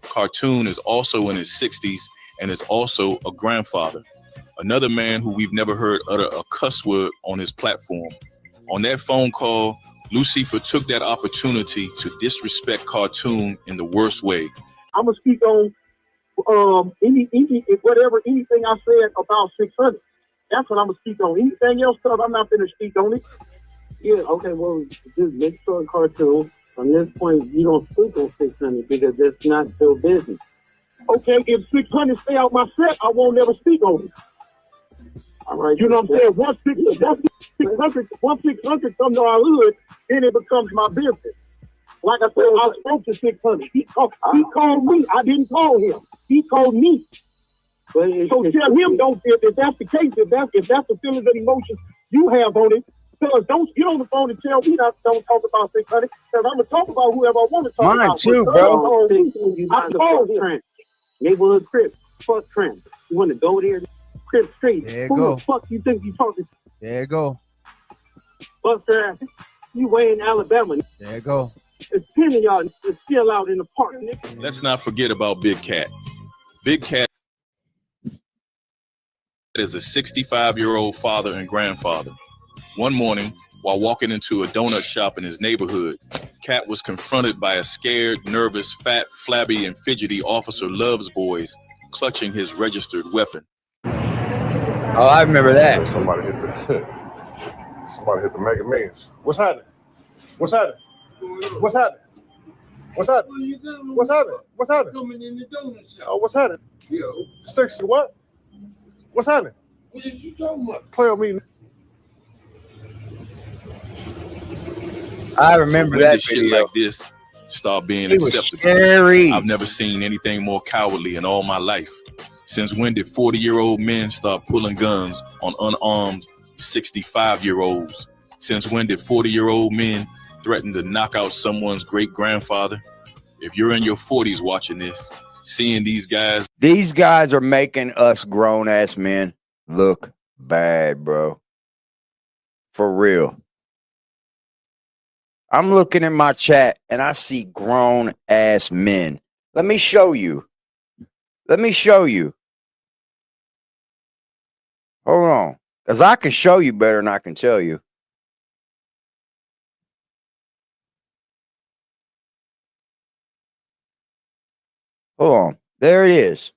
Cartoon is also in his 60s and is also a grandfather. Another man who we've never heard utter a cuss word on his platform. On that phone call, Lucifer took that opportunity to disrespect Cartoon in the worst way. I'm gonna speak on anything I said about 600. That's what I'm gonna speak on. Anything else, cause I'm not gonna speak on it. Yeah, okay, well, just make sure Cartoon, from this point, you don't speak on 600 because that's not your business. Okay, if 600 stay out my set, I won't never speak on it. All right, you know what I'm saying? Once 600 come to our hood, then it becomes my business. Like I said, I spoke to 600. He called me. I didn't call him. He called me. So tell him, don't, if that's the case, if that's the feelings and emotions you have on it, don't get on the phone and tell me don't talk about 600, because I'm going to talk about whoever I want to talk about. Mine too, bro. I called him. Neighborhood Crip. Fuck Trent. You want to go there? Crip Street. There you Who go. the fuck you think you talking to? There you go. Fuck that. You way in Alabama. There you go. It's 10 of y'all is still out in the park, nigga. Let's not forget about Big Cat. Big Cat is a 65-year-old father and grandfather. One morning, while walking into a donut shop in his neighborhood, Cat was confronted by a scared, nervous, fat, flabby, and fidgety Officer Loves boys clutching his registered weapon. Oh, I remember that. Somebody hit the Mega Millions. What's happening? What's happening? What's happening? What's happening? What's happening? What's happening? Coming in the donut shop. Oh, what's happening? Yo, 60 what? What's happening? what is you talking about? Play on me. I remember When that did shit video. like this start being It was acceptable? scary. I've never seen anything more cowardly in all my life. Since when did 40-year-old men start pulling guns on unarmed 65-year-olds? Since when did 40-year-old men threaten to knock out someone's great-grandfather? If you're in your 40s watching this, seeing these guys are making us grown-ass men look bad, bro. For real. I'm looking in my chat and I see grown-ass men. Let me show you. Let me show you. Hold on. Because I can show you better than I can tell you. Hold on. There it is.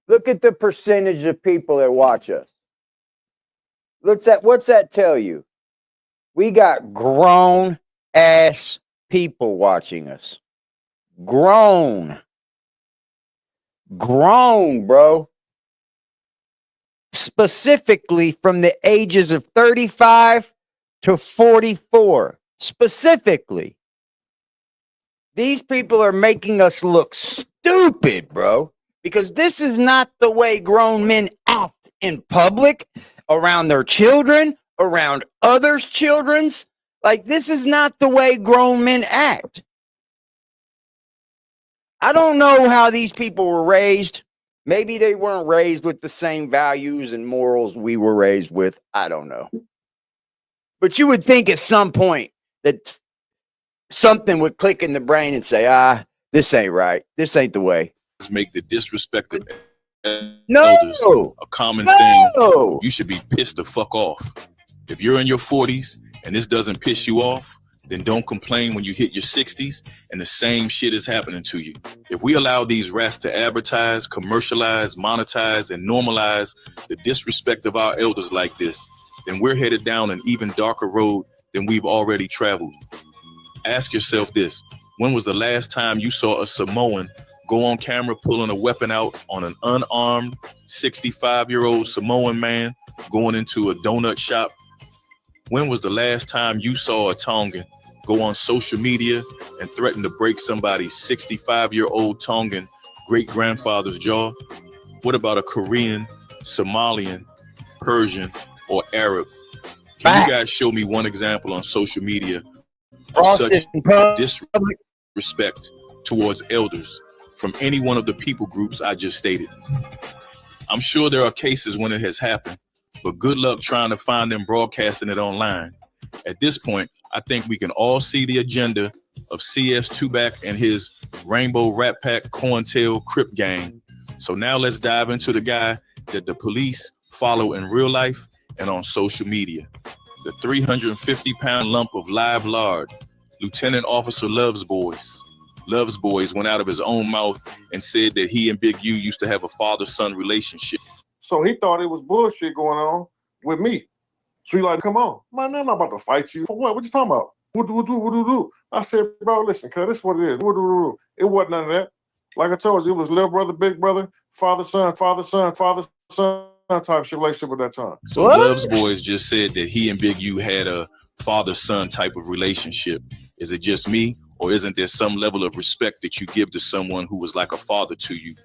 Look at the percentage of people that watch us. What's that tell you? We got grown-ass people watching us. Grown, bro. Specifically from the ages of 35 to 44. Specifically. These people are making us look stupid, bro. Because this is not the way grown men act in public, around their children, around others' children's. Like, this is not the way grown men act. I don't know how these people were raised. Maybe they weren't raised with the same values and morals we were raised with. I don't know. But you would think at some point that something would click in the brain and say, this ain't right. This ain't the way. make the disrespect of elders a common thing. You should be pissed the fuck off. If you're in your 40s and this doesn't piss you off, then don't complain when you hit your 60s and the same shit is happening to you. If we allow these rats to advertise, commercialize, monetize, and normalize the disrespect of our elders like this, then we're headed down an even darker road than we've already traveled. Ask yourself this: when was the last time you saw a Samoan go on camera pulling a weapon out on an unarmed 65-year-old Samoan man going into a donut shop? When was the last time you saw a Tongan go on social media and threaten to break somebody's 65-year-old Tongan great-grandfather's jaw? What about a Korean, Somalian, Persian, or Arab? Can you guys show me one example on social media of such disrespect towards elders from any one of the people groups I just stated? I'm sure there are cases when it has happened, but good luck trying to find them broadcasting it online. At this point, I think we can all see the agenda of CS Tubac and his Rainbow Rat Pack Corntail Crip gang. So now let's dive into the guy that the police follow in real life and on social media. the 350-pound lump of live lard, Lieutenant Officer Loves Boys. Loves Boys went out of his own mouth and said that he and Big U used to have a father-son relationship. So he thought it was bullshit going on with me. So he like, come on. Man, I'm not about to fight you. For what? What you talking about? What? I said, bro, listen, cuz this is what it is. It wasn't none of that. Like I told you, it was little brother, big brother, father-son type shit relationship at that time. So Loves Boys just said that he and Big U had a father-son type of relationship. Is it just me, or isn't there some level of respect that you give to someone who was like a father to you?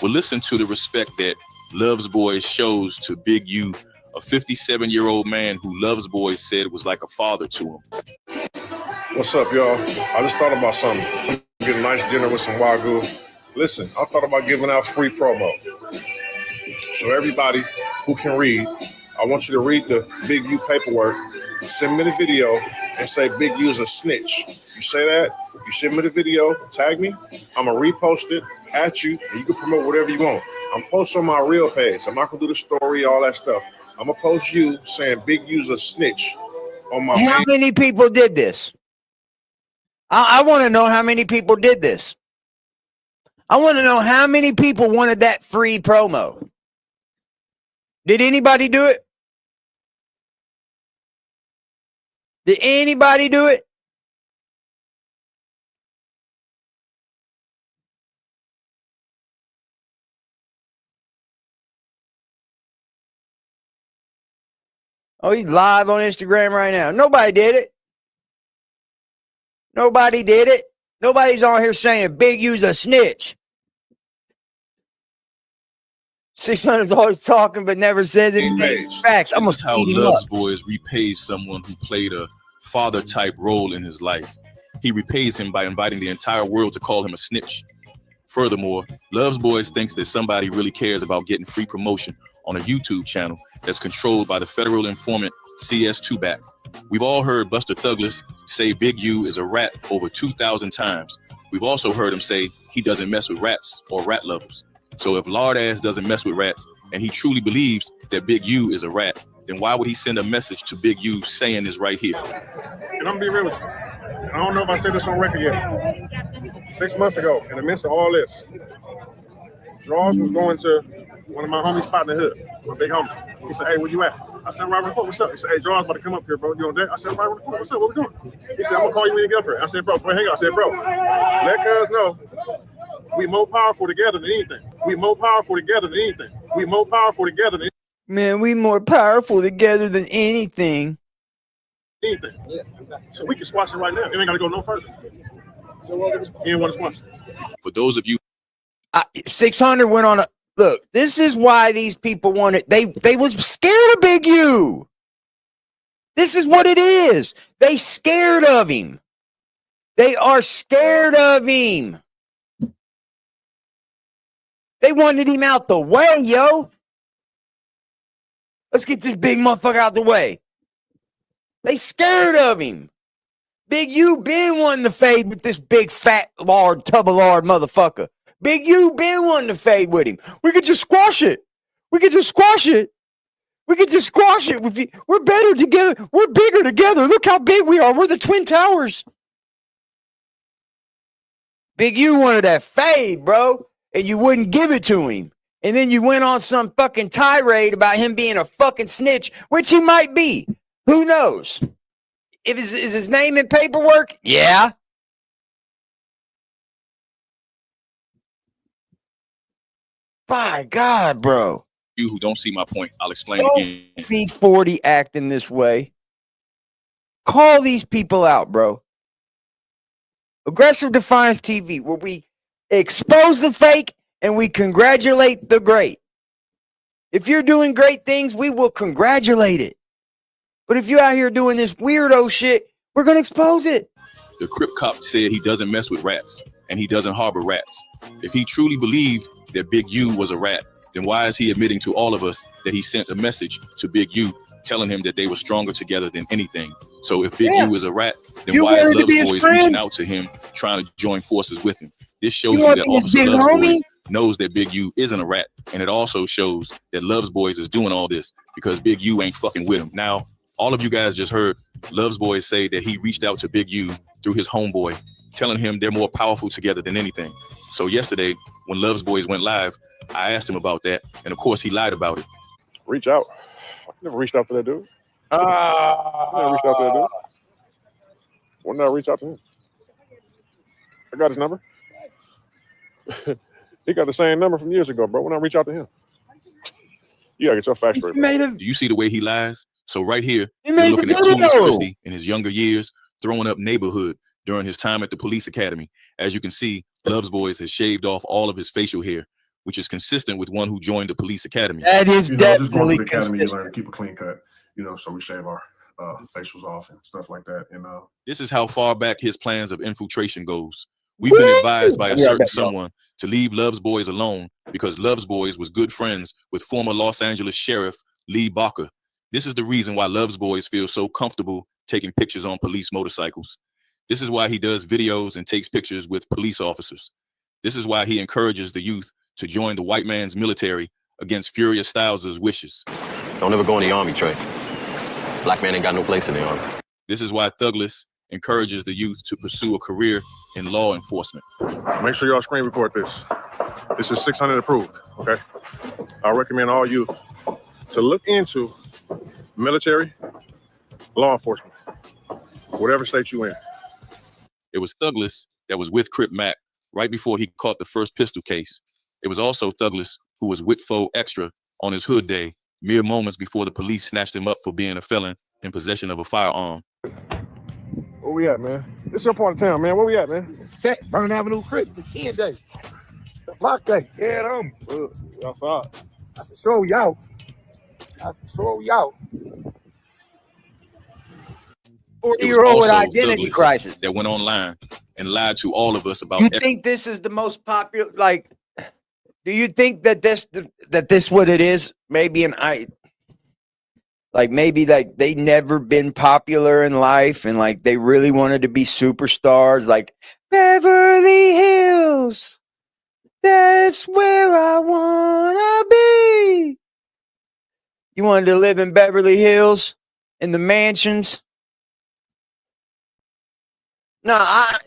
Well, listen to the respect that Loves Boys shows to Big U, a 57-year-old man who Loves Boys said was like a father to him. What's up, y'all? I just thought about something. Get a nice dinner with some Wagyu. Listen, I thought about giving out free promo. So everybody who can read, I want you to read the Big U paperwork, send me the video, and say Big U's a snitch. You say that, you send me the video, tag me, I'm going to repost it at you, and you can promote whatever you want. I'm posting on my real page. I'm not going to do the story, all that stuff. I'm going to post you saying Big U's a snitch on my page. How many people did this? I want to know how many people did this. I want to know how many people wanted that free promo. Did anybody do it? Did anybody do it? Oh, he's live on Instagram right now. Nobody did it. Nobody did it. Nobody's on here saying Big U's a snitch. 600's always talking but never says anything. Facts. I'm This is gonna how speed him Loves up. Boys repays someone who played a father-type role in his life. He repays him by inviting the entire world to call him a snitch. Furthermore, Loves Boys thinks that somebody really cares about getting free promotion on a YouTube channel that's controlled by the federal informant CS2back. We've all heard Buster Thuglas say Big U is a rat over 2,000 times. We've also heard him say he doesn't mess with rats or rat lovers. So if Lard Ass doesn't mess with rats and he truly believes that Big U is a rat, then why would he send a message to Big U saying this right here? And I'm gonna be real with you. I don't know if I said this on record yet. 6 months ago, in the midst of all this, Draws was going to one of my homies spot in the hood, my big homie. He said, hey, where you at? I said, right report, what's up? He said, hey, Draws about to come up here, bro. You on deck? I said, right report, what's up? What we doing? He said, I'm gonna call you when you get up here. I said, bro, hang on. I said, bro, let cuz know we more powerful together than anything. We more powerful together than anything. We more powerful together than Man, we more powerful together than anything. anything. Yeah, exactly. So we can squash it right now. It ain't gotta go no further. So you want to squash it. For those of you 600 went on a look. This is why these people wanted. They was scared of Big U. This is what it is. They scared of him. They are scared of him. They wanted him out the way, yo. Let's get this big motherfucker out the way. They scared of him. Big U been wanting to fade with this big fat lard, tub of lard motherfucker. Big U been wanting to fade with him. We could just squash it. We could just squash it. We could just squash it. We're better together. We're bigger together. Look how big we are. We're the Twin Towers. Big U wanted that fade, bro, and you wouldn't give it to him. And then you went on some fucking tirade about him being a fucking snitch, which he might be. Who knows? Is his name in paperwork? Yeah. By God, bro. You who don't see my point, I'll explain again. Don't be 40 acting this way. Call these people out, bro. Aggressive Defiance TV, where we expose the fake and we congratulate the great. If you're doing great things, we will congratulate it. But if you're out here doing this weirdo shit, we're going to expose it. The Crip cop said he doesn't mess with rats and he doesn't harbor rats. If he truly believed that Big U was a rat, then why is he admitting to all of us that he sent a message to Big U telling him that they were stronger together than anything? So if Big U is a rat, then why is Loves Boys reaching out to him, trying to join forces with him? This shows you that Officer Loves Boys knows that Big U isn't a rat. And it also shows that Loves Boys is doing all this because Big U ain't fucking with him. Now, All of you guys just heard Love's Boys say that he reached out to Big U through his homeboy, telling him they're more powerful together than anything. So yesterday, when Love's Boys went live, I asked him about that, and of course, he lied about it. Reach out. I never reached out to that dude. I never reached out to that dude. When did I reach out to him? I got his number. He got the same number from years ago, bro. When I reach out to him, you gotta get your facts straight. Do you see the way he lies? So right here, he made you're looking the at Clueless video. Christie in his younger years, throwing up neighborhood during his time at the police academy. As you can see, Love's Boys has shaved off all of his facial hair, which is consistent with one who joined the police academy. That is Just going definitely to the academy, you consistent. learn to keep a clean cut. So we shave our facials off and stuff like that. And This is how far back his plans of infiltration goes. We've been advised by a certain someone to leave Love's Boys alone because Love's Boys was good friends with former Los Angeles Sheriff Lee Baca. This is the reason why Love's Boys feel so comfortable taking pictures on police motorcycles. This is why he does videos and takes pictures with police officers. This is why he encourages the youth to join the white man's military against Furious Styles' wishes. Don't ever go in the army, Trey. Black man ain't got no place in the army. This is why Thuggless encourages the youth to pursue a career in law enforcement. make sure y'all screen record this. This is 600 approved, okay? I recommend all youth to look into military, law enforcement, whatever state you in. It was Thuggless that was with Crip Mac right before he caught the first pistol case. It was also Thuggless who was with Fo Extra on his hood day, mere moments before the police snatched him up for being a felon in possession of a firearm. Where we at, man? This your part of town, man. Where we at, man? Set, Burn Avenue, Crip, the 10 day. The block day. Yeah, Outside. I can show you out. 40-year-old with Also identity Thuggless crisis. that went online and lied to all of us about. You think this is the most popular? Like, do you think that this what it is? Maybe maybe they never been popular in life, and like they really wanted to be superstars, like Beverly Hills. That's where I wanna be. You wanted to live in Beverly Hills in the mansions. I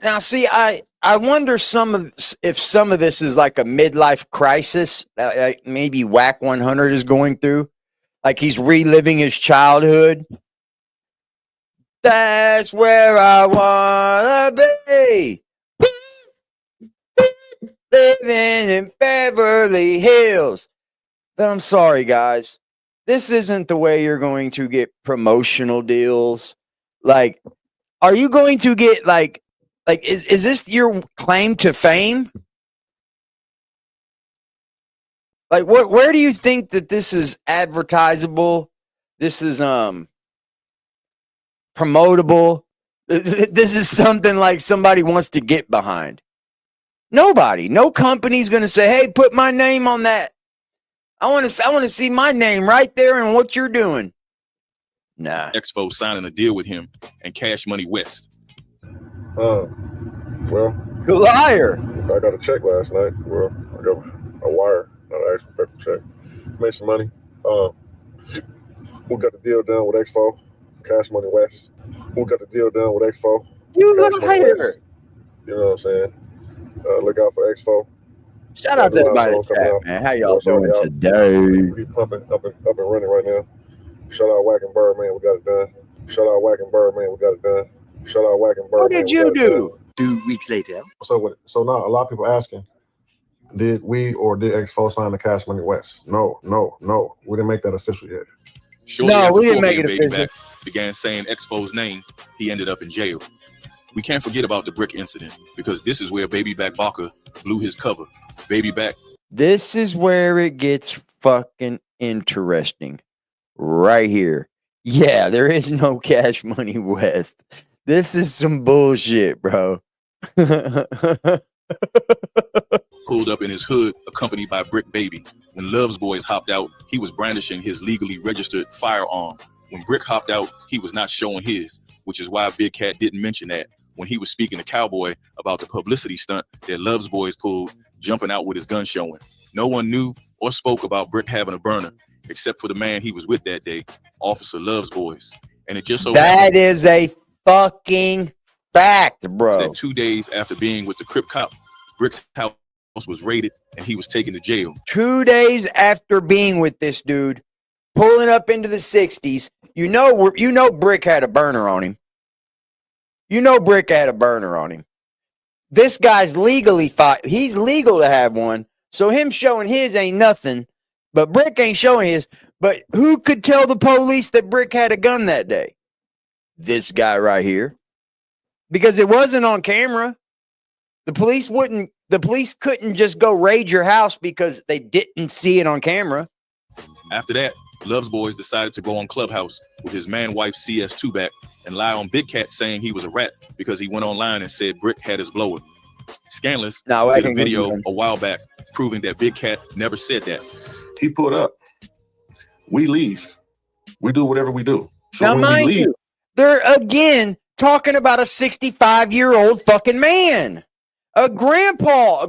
wonder if some of this is like a midlife crisis that maybe Wack 100 is going through. Like he's reliving his childhood. That's where I wanna be. Living in Beverly Hills. But I'm sorry, guys. This isn't the way you're going to get promotional deals. Like, are you going to get is this your claim to fame? Like, where do you think that this is advertisable? This is promotable. This is something like somebody wants to get behind. Nobody, no company's gonna say, "Hey, put my name on that." I want to see my name right there in what you're doing. Nah. Expo signing a deal with him and Cash Money West. Well, you liar. I got a check last night. Well, I got a wire, not an actual paper check. Made some money. We got the deal done with Expo, Cash Money West. We got the deal done with Expo. You liar. You know what I'm saying? Look out for Expo. Shout out to everybody in the chat, man. How y'all doing today? We pumping up and running right now. Shout out Wack and Bird, man. We got it done. Shout out Wack and Bird, man. We got it done. Shout out Wack and Bird. What did you do? 2 weeks later. So now a lot of people asking, did we or did Expo sign the Cash Money West? No. We didn't make that official yet. Shortly No, after we didn't Tory make it and Baby official. Back began saying Expo's name, he ended up in jail. We can't forget about the Bricc incident because this is where Baby Back Baca blew his cover. Baby Back. This is where it gets fucking interesting. Right here. Yeah, there is no Cash Money West. This is some bullshit, bro. Pulled up in his hood, accompanied by Bricc Baby. When Love's Boys hopped out, he was brandishing his legally registered firearm. When Bricc hopped out, he was not showing his, which is why Big Cat didn't mention that when he was speaking to Cowboy about the publicity stunt that Love's Boys pulled, jumping out with his gun showing. No one knew or spoke about Bricc having a burner, except for the man he was with that day, Officer Love's Boys. And it just so that is a fucking fact, bro. that 2 days after being with the Crip cop, Brick's house was raided and he was taken to jail. 2 days after being with this dude, pulling up into the 60s, you know Bricc had a burner on him. You know Bricc had a burner on him. This guy's legally fought. He's legal to have one. So him showing his ain't nothing. But Bricc ain't showing his. But who could tell the police that Bricc had a gun that day? This guy right here. Because it wasn't on camera. The police couldn't just go raid your house because they didn't see it on camera. After that, Loves Boys decided to go on Clubhouse with his man-wife CS2 back and lie on Big Cat saying he was a rat because he went online and said Bricc had his blower. Scandalous did a video a while back proving that Big Cat never said that. He pulled up. We leave. We do whatever we do. So Now, mind you, they're again talking about a 65-year-old fucking man. A grandpa.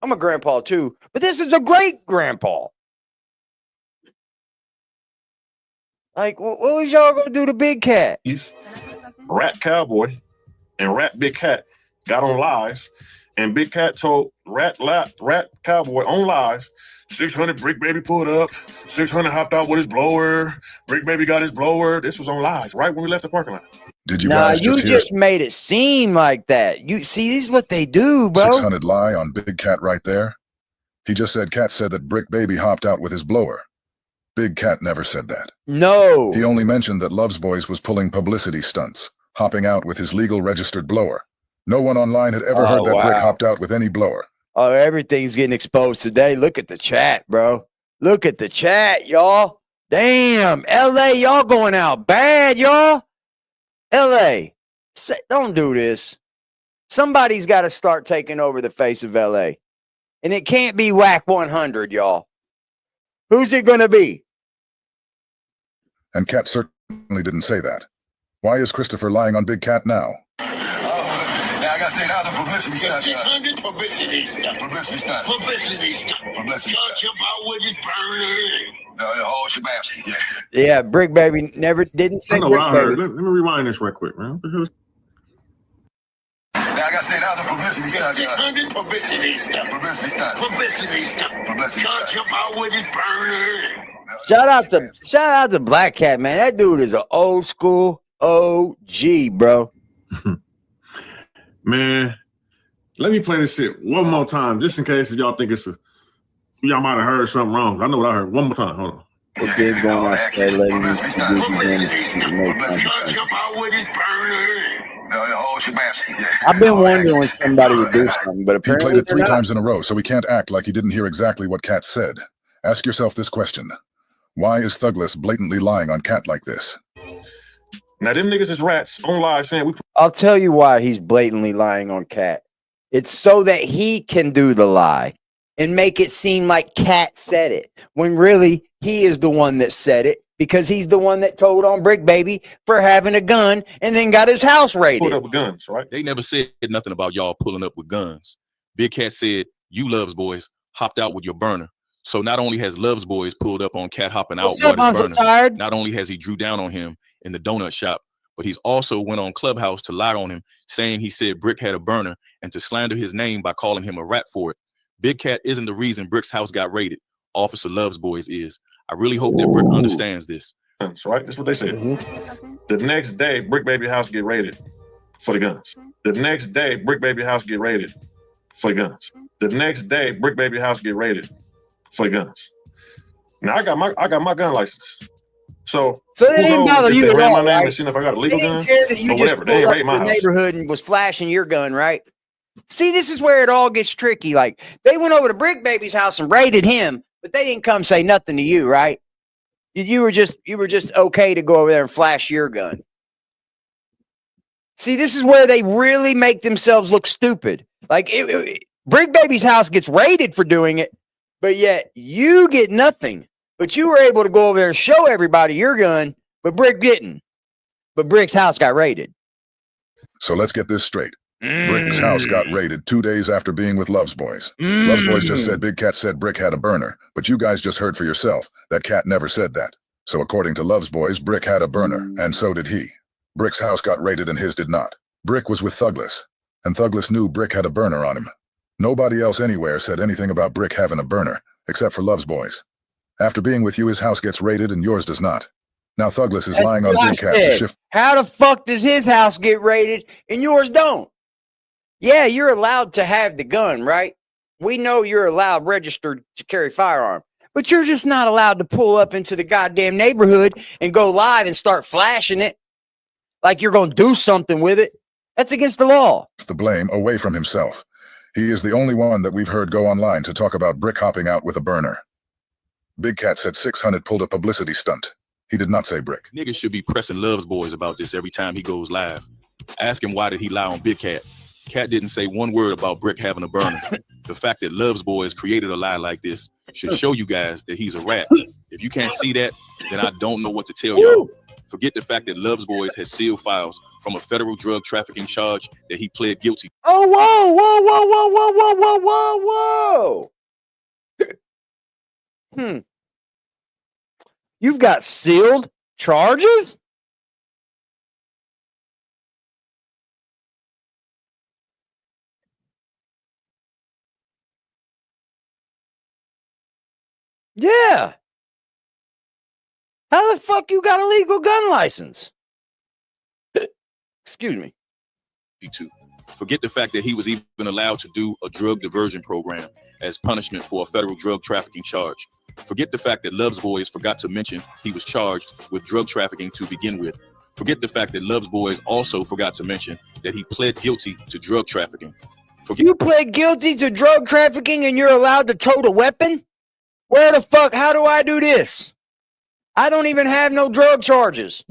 I'm a grandpa too, but this is a great grandpa. Like, what was y'all gonna do to Big Cat? Rat Cowboy and Rat Big Cat got on live, and Big Cat told Rat Cowboy on live, 600 Bricc Baby pulled up, 600 hopped out with his blower, Bricc Baby got his blower. This was on live right when we left the parking lot. Did you guys just made it seem like that. You see, this is what they do, bro. 600 lie on Big Cat right there? He just said Cat said that Bricc Baby hopped out with his blower. Big Cat never said that. No. He only mentioned that Loves Boys was pulling publicity stunts, hopping out with his legal registered blower. No one online had ever heard that Bricc hopped out with any blower. Oh, everything's getting exposed today. Look at the chat, bro. Look at the chat, y'all. Damn, LA, y'all going out bad, y'all. LA, don't do this. Somebody's got to start taking over the face of LA. And it can't be Wack 100, y'all. Who's it going to be? And Cat certainly didn't say that. Why is Christopher lying on Big Cat now? Now I gotta say now the publicity stunt. 600 publicity stunt. Publicity stunt. Publicity stunt. Publicity Y'all jump out with his burner. The whole shabam. Yeah. Yeah, Bricc Baby never didn't say I know what I Bricc heard. Baby. Let me rewind this right quick, man. Now I gotta say now the publicity stunt. 600 publicity stunt. Publicity stunt. Publicity stunt. Publicity Y'all jump out with his burner. Shout out to Black Cat, man. That dude is an old school OG, bro. Man, let me play this shit one more time, just in case y'all think y'all might have heard something wrong. I know what I heard. One more time. Hold on. Okay, going on, stay letting me Y'all jump out with his burner. The whole shabam. Yeah. I've been wondering when somebody would do something, but He apparently played it they're 3 not. times in a row, so he can't act like he didn't hear exactly what Cat said. Ask yourself this question. Why is Thugless blatantly lying on Cat like this? Now them niggas is rats on live saying we. I'll tell you why he's blatantly lying on Cat. It's so that he can do the lie and make it seem like Cat said it, when really he is the one that said it, because he's the one that told on Bricc Baby for having a gun and then got his house raided. Pulled up with guns, right? They never said nothing about y'all pulling up with guns. Big Cat said, you Loves Boys hopped out with your burner. So not only has Loves Boys pulled up on Cat hopping out What's up, with his I'm so burner, tired. not only has he drew down on him in the donut shop, but he's also went on Clubhouse to lie on him, saying he said Bricc had a burner and to slander his name by calling him a rat for it. Big Cat isn't the reason Brick's house got raided. Officer Loves Boys is. I really hope that Bricc understands this. That's right. That's what they said. The next day, Bricc Baby house get raided for the guns. The next day, Bricc Baby house get raided for the guns. The next day, Bricc Baby house get raided for the guns. Now I got my gun license. So they didn't bother you at all, right? And seeing if I got a legal They didn't gun care that you or just whatever. pulled They ain't up raid to my the house. neighborhood and was flashing your gun, right? See, this is where it all gets tricky. Like, they went over to Bricc Baby's house and raided him, but they didn't come say nothing to you, right? You were just okay to go over there and flash your gun. See, this is where they really make themselves look stupid. Like, Bricc Baby's house gets raided for doing it, but yet you get nothing. But you were able to go over there and show everybody your gun, but Bricc didn't. But Brick's house got raided. So let's get this straight. Brick's house got raided 2 days after being with Loves Boys. Loves Boys just said Big Cat said Bricc had a burner, but you guys just heard for yourself that Cat never said that. So according to Love's Boys, Bricc had a burner, and so did he. Brick's house got raided and his did not. Bricc was with Thugless, and Thugless knew Bricc had a burner on him. Nobody else anywhere said anything about Bricc having a burner, except for Love's Boys. After being with you, his house gets raided and yours does not. Now Thugless is lying on Big Cat to shift. How the fuck does his house get raided and yours don't? Yeah, you're allowed to have the gun, right? We know you're allowed registered to carry firearm, but you're just not allowed to pull up into the goddamn neighborhood and go live and start flashing it like you're going to do something with it. That's against the law. The blame away from himself. He is the only one that we've heard go online to talk about Bricc hopping out with a burner. Big Cat said 600 pulled a publicity stunt. He did not say Bricc. Niggas should be pressing Love's Boys about this every time he goes live. Ask him why did he lie on Big Cat. Cat didn't say one word about Bricc having a burner. The fact that Love's Boys created a lie like this should show you guys that he's a rat. If you can't see that, then I don't know what to tell y'all. Forget the fact that Love's Boys has sealed files from a federal drug trafficking charge that he pled guilty. Oh, whoa. You've got sealed charges? Yeah. How the fuck you got a legal gun license? Excuse me. Forget the fact that he was even allowed to do a drug diversion program as punishment for a federal drug trafficking charge. Forget the fact that Love's Boys forgot to mention he was charged with drug trafficking to begin with. Forget the fact that Love's Boys also forgot to mention that he pled guilty to drug trafficking. You pled guilty to drug trafficking and you're allowed to tote a weapon? Where the fuck? How do I do this? I don't even have no drug charges.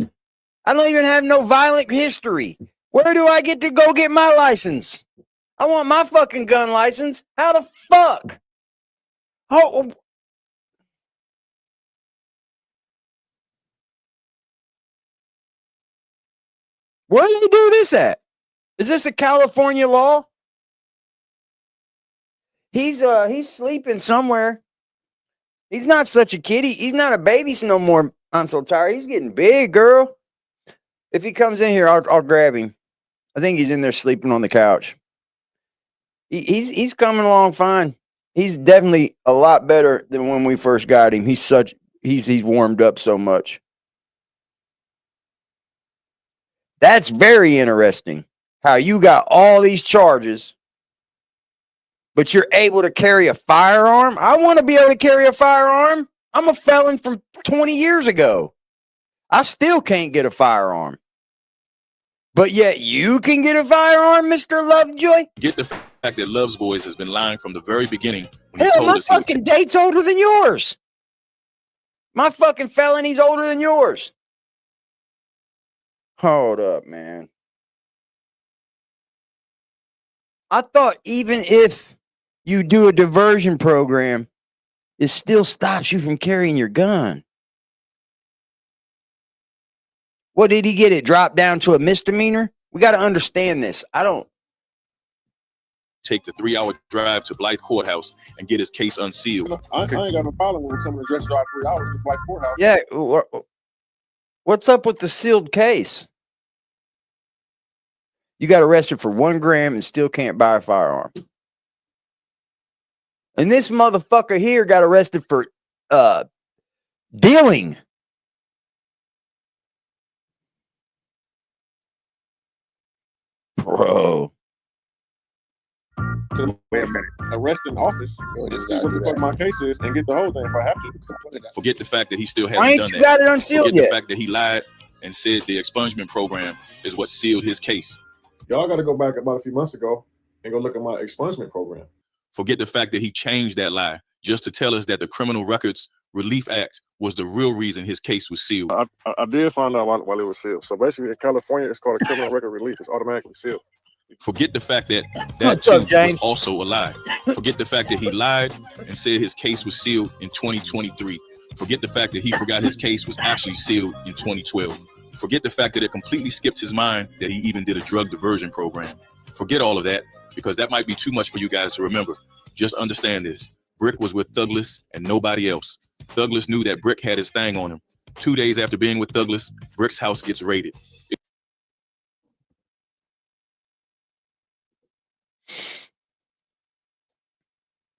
I don't even have no violent history. Where do I get to go get my license? I want my fucking gun license. How the fuck? Oh. Where do you do this at? Is this a California law? He's sleeping somewhere. He's not such a kitty. He's not a baby no more. I'm so tired. He's getting big, girl. If he comes in here, I'll grab him. I think he's in there sleeping on the couch. He's coming along fine. He's definitely a lot better than when we first got him. He's warmed up so much. That's very interesting. How you got all these charges, but you're able to carry a firearm? I want to be able to carry a firearm. I'm a felon from 20 years ago. I still can't get a firearm. But yet you can get a firearm, Mr. Lovejoy? Get the fact that Love's Boys has been lying from the very beginning. When Hell, my fucking date's older than yours. My fucking felony's older than yours. Hold up, man. I thought even if you do a diversion program, it still stops you from carrying your gun. What, did he get it dropped down to a misdemeanor? We got to understand this. I don't take the 3-hour drive to Blythe Courthouse and get his case unsealed. I ain't got no problem with coming to just drive 3 hours to Blythe Courthouse. Yeah. What's up with the sealed case? You got arrested for 1 gram and still can't buy a firearm. And this motherfucker here got arrested for dealing. Bro. Arrest in office. What the fuck my case is and get the whole thing if I have to. Forget the fact that he still Why hasn't ain't done you that. got it unsealed Forget yet? the fact that he lied and said the expungement program is what sealed his case. Y'all got to go back about a few months ago and go look at my expungement program. Forget the fact that he changed that lie just to tell us that the Criminal Records Relief Act was the real reason his case was sealed. I did find out while it was sealed. So basically in California, it's called a criminal record relief. It's automatically sealed. Forget the fact that What's too up, James? was also a lie. Forget the fact that he lied and said his case was sealed in 2023. Forget the fact that he forgot his case was actually sealed in 2012. Forget the fact that it completely skipped his mind that he even did a drug diversion program. Forget all of that, because that might be too much for you guys to remember. Just understand this. Bricc was with Thugless and nobody else. Thugless knew that Bricc had his thing on him. 2 days after being with Douglas, Brick's house gets raided.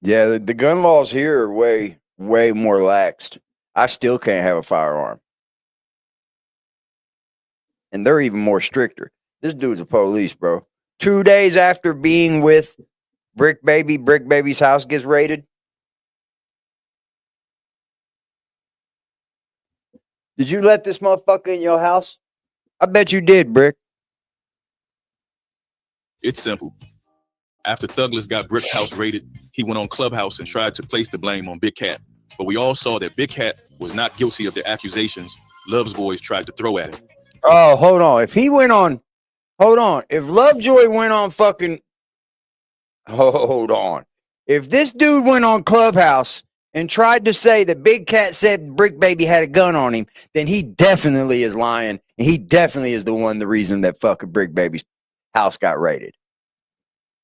Yeah, the gun laws here are way more laxed. I still can't have a firearm. And they're even more stricter. This dude's a police, bro. 2 days after being with Bricc Baby's house gets raided. Did you let this motherfucker in your house? I bet you did, Bricc. It's simple. After Douglas got Brick's house raided, he went on Clubhouse and tried to place the blame on Big Cat. But we all saw that Big Cat was not guilty of the accusations Love's boys tried to throw at him. Oh, hold on. If he went on, hold on. If Lovejoy went on fucking, hold on. If this dude went on Clubhouse and tried to say that Big Cat said Bricc Baby had a gun on him, then he definitely is lying. And he definitely is the reason that fucking Bricc Baby's house got raided.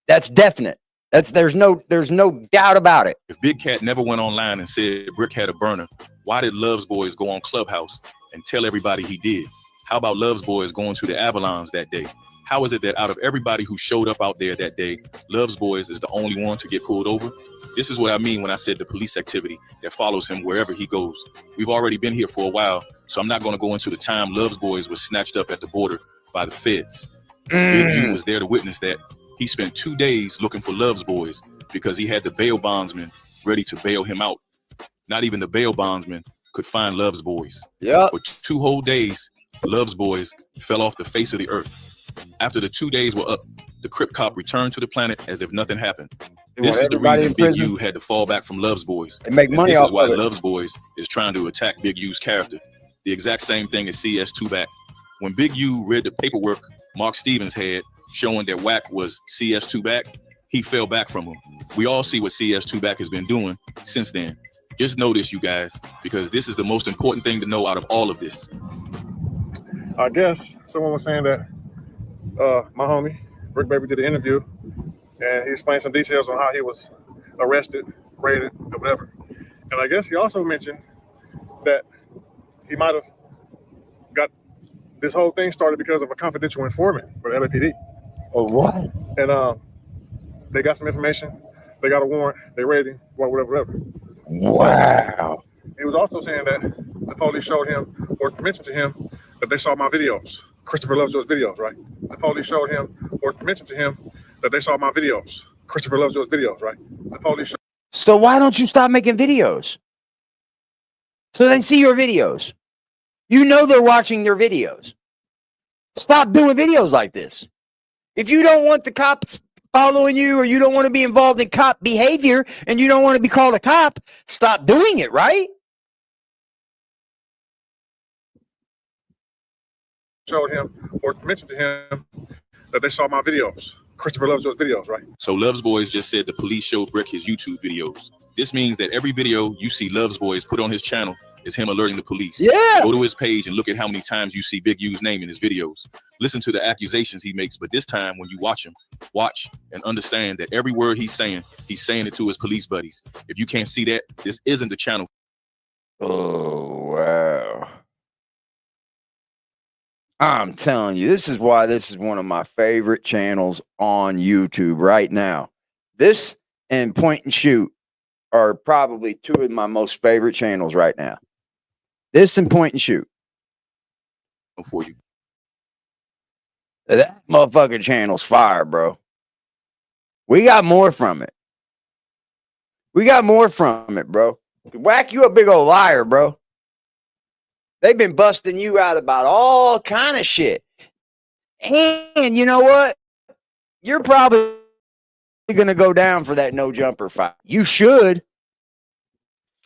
That's definite. There's no doubt about it. If Big Cat never went online and said Bricc had a burner, why did Love's boys go on Clubhouse and tell everybody he did? How about Love's boys going to the Avalons that day? How is it that out of everybody who showed up out there that day, Love's boys is the only one to get pulled over? This is what I mean when I said the police activity that follows him wherever he goes. We've already been here for a while, so I'm not going to go into the time Love's boys was snatched up at the border by the feds. Big U was there to witness that. He spent 2 days looking for Love's boys because he had the bail bondsman ready to bail him out. Not even the bail bondsman could find Love's boys. Yeah. For 2 whole days, Love's boys fell off the face of the earth. After the 2 days were up, the Crip cop returned to the planet as if nothing happened. This is the reason Big U had to fall back from Love's boys. They make money off of it. This is why Love's boys is trying to attack Big U's character. The exact same thing as CS2 back. When Big U read the paperwork Mark Stevens had showing that Wack was CS2 back, he fell back from him. We all see what CS2 back has been doing since then. Just know this, you guys, because this is the most important thing to know out of all of this. I guess someone was saying that my homie, Bricc Baby, did an interview and he explained some details on how he was arrested, raided, or whatever. And I guess he also mentioned that he might have got this whole thing started because of a confidential informant for the LAPD. Oh, what? And they got some information, they got a warrant, they raided him, whatever. Wow. So, he was also saying that the police showed him or mentioned to him that they saw my videos, Christopher Lovejoy's videos, right? The police showed him or mentioned to him that they saw my videos, Christopher Lovejoy's videos, right? The police showed. So why don't you stop making videos? So they see your videos. You know they're watching your videos. Stop doing videos like this. If you don't want the cops following you or you don't want to be involved in cop behavior and you don't want to be called a cop, stop doing it, right? Showed him or mentioned to him that they saw my videos, Christopher Lovejoy's videos, right? So Love's boys just said the police showed Bricc his YouTube videos. This means that every video you see Love's boys put on his channel is him alerting the police. Yeah. Go to his page and look at how many times you see Big U's name in his videos. Listen to the accusations he makes, but this time when you watch him, watch and understand that every word he's saying it to his police buddies. If you can't see that, this isn't the channel. Oh, wow. I'm telling you, this is why this is one of my favorite channels on YouTube right now. This and Point and Shoot are probably two of my most favorite channels right now. This and Point and Shoot. For you. That motherfucking channel's fire, bro. We got more from it. We got more from it, bro. Wack, you a big old liar, bro. They've been busting you out about all kind of shit. And you know what? You're probably going to go down for that no jumper fight. You should.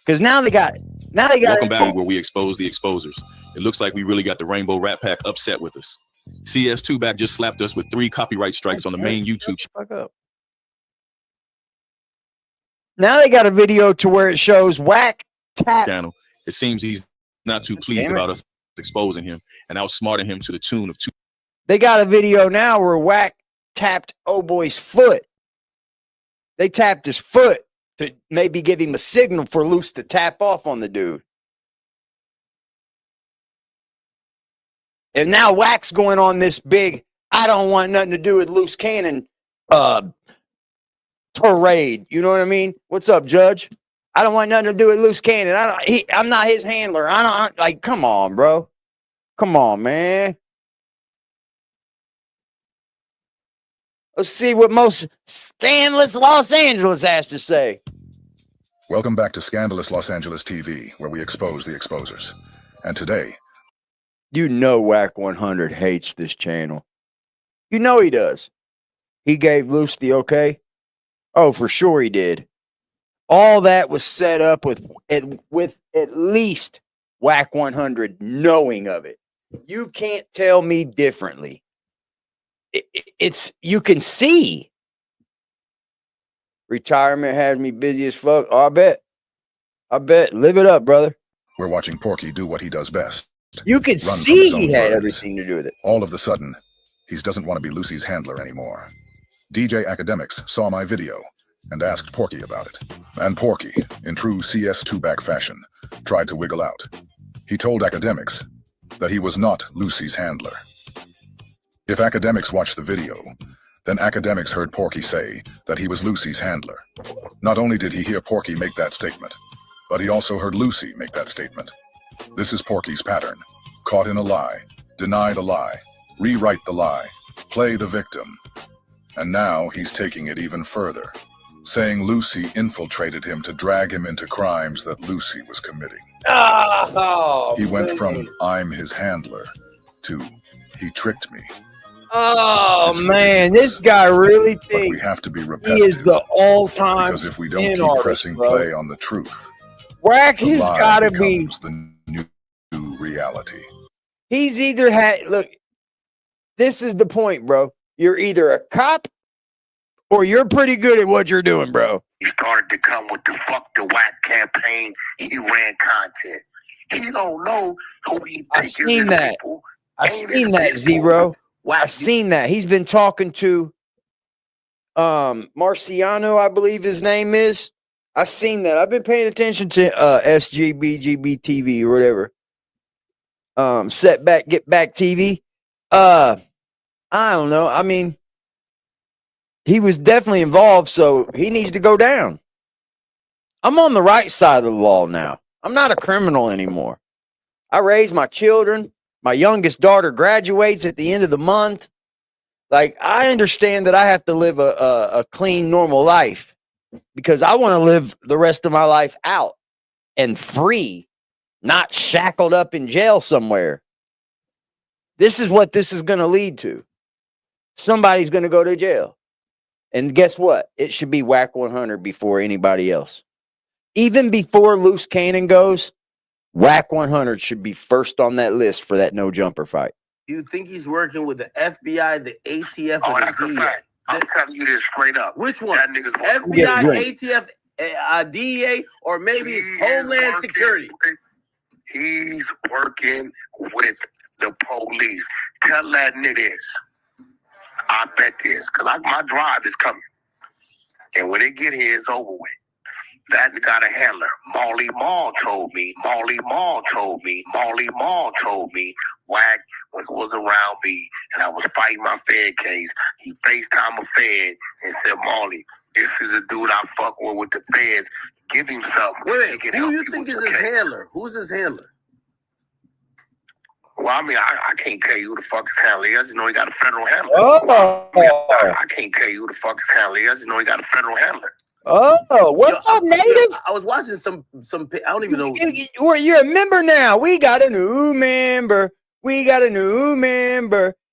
Because now they got it. Now they got Welcome back where we expose the exposers. It looks like we really got the Rainbow Rat Pack upset with us. CS2 back just slapped us with 3 copyright strikes on the main YouTube channel. Now they got a video to where it shows Wack tap channel. It seems he's not too pleased about us exposing him and outsmarting him to the tune of 2. They got a video now where Wack tapped Oh Boy's foot. They tapped his foot to maybe give him a signal for Loose to tap off on the dude. And now Wack's going on this big, I don't want nothing to do with loose cannon parade. You know what I mean? What's up, Judge? I don't want nothing to do with loose cannon. I'm not his handler. Like, come on, bro. Come on, man. Let's see what most scandalous Los Angeles has to say. Welcome back to Scandalous Los Angeles TV, where we expose the exposers. And today, you know Wack 100 hates this channel. You know he does. He gave Luce the okay. Oh, for sure he did. All that was set up with at least Wack 100 knowing of it. You can't tell me differently. It's you can see. Retirement has me busy as fuck. Oh, I bet. Live it up, brother. We're watching Porky do what he does best. You could see he had everything to do with it. All of a sudden, he doesn't want to be Lucy's handler anymore. DJ Academics saw my video and asked Porky about it. And Porky, in true CS2-back fashion, tried to wiggle out. He told Academics that he was not Lucy's handler. If Academics watched the video, then Academics heard Porky say that he was Lucy's handler. Not only did he hear Porky make that statement, but he also heard Lucy make that statement. This is Porky's pattern. Caught in a lie, deny the lie, rewrite the lie, play the victim. And now he's taking it even further, saying Lucy infiltrated him to drag him into crimes that Lucy was committing. He went from I'm his handler to he tricked me. Oh, man, this guy really thinks we have to be repetitive. He is the all-time because if we don't keep pressing play on the truth, Wack has got to be the new reality. He's either look, this is the point, bro. You're either a cop or you're pretty good at what you're doing, bro. He started to come with the fuck the Wack campaign. He ran content. He don't know who he I've seen that. I've seen that, Zero. I've seen that. He's been talking to Marciano, I believe his name is. I've seen that. I've been paying attention to SGBGB TV or whatever. Setback, Get Back TV. I don't know. I mean, he was definitely involved, so he needs to go down. I'm on the right side of the law now. I'm not a criminal anymore. I raise my children. My youngest daughter graduates at the end of the month. Like, I understand that I have to live a clean, normal life because I want to live the rest of my life out and free, not shackled up in jail somewhere. This is what this is going to lead to. Somebody's going to go to jail. And guess what? It should be Wack 100 before anybody else. Even before Loose Cannon goes, Wack 100 should be first on that list for that no jumper fight. You think he's working with the FBI, the ATF, Oh, or that's the a DEA? fact. I'm telling you this straight up. Which one? That nigga's working FBI, ATF, DEA, or maybe it's Homeland Security? He's working with the police. Tell that nigga this. I bet this, because my drive is coming. And when it get here, it's over with. That got a handler. Molly Mall told me. Wack, when he was around me and I was fighting my Fed case, he FaceTime a Fed and said, Molly, this is a dude I fuck with the Feds. Give him something. Wait, who you think is his handler? Who's his handler? Well, I mean, I can't tell you who the fuck his handler is. I just know he got a federal handler. Oh. I can't tell you who the fuck his handler is. I just know he got a federal handler. Oh, what's up, Native? I was watching some. I don't even know. You're a member now. We got a new member.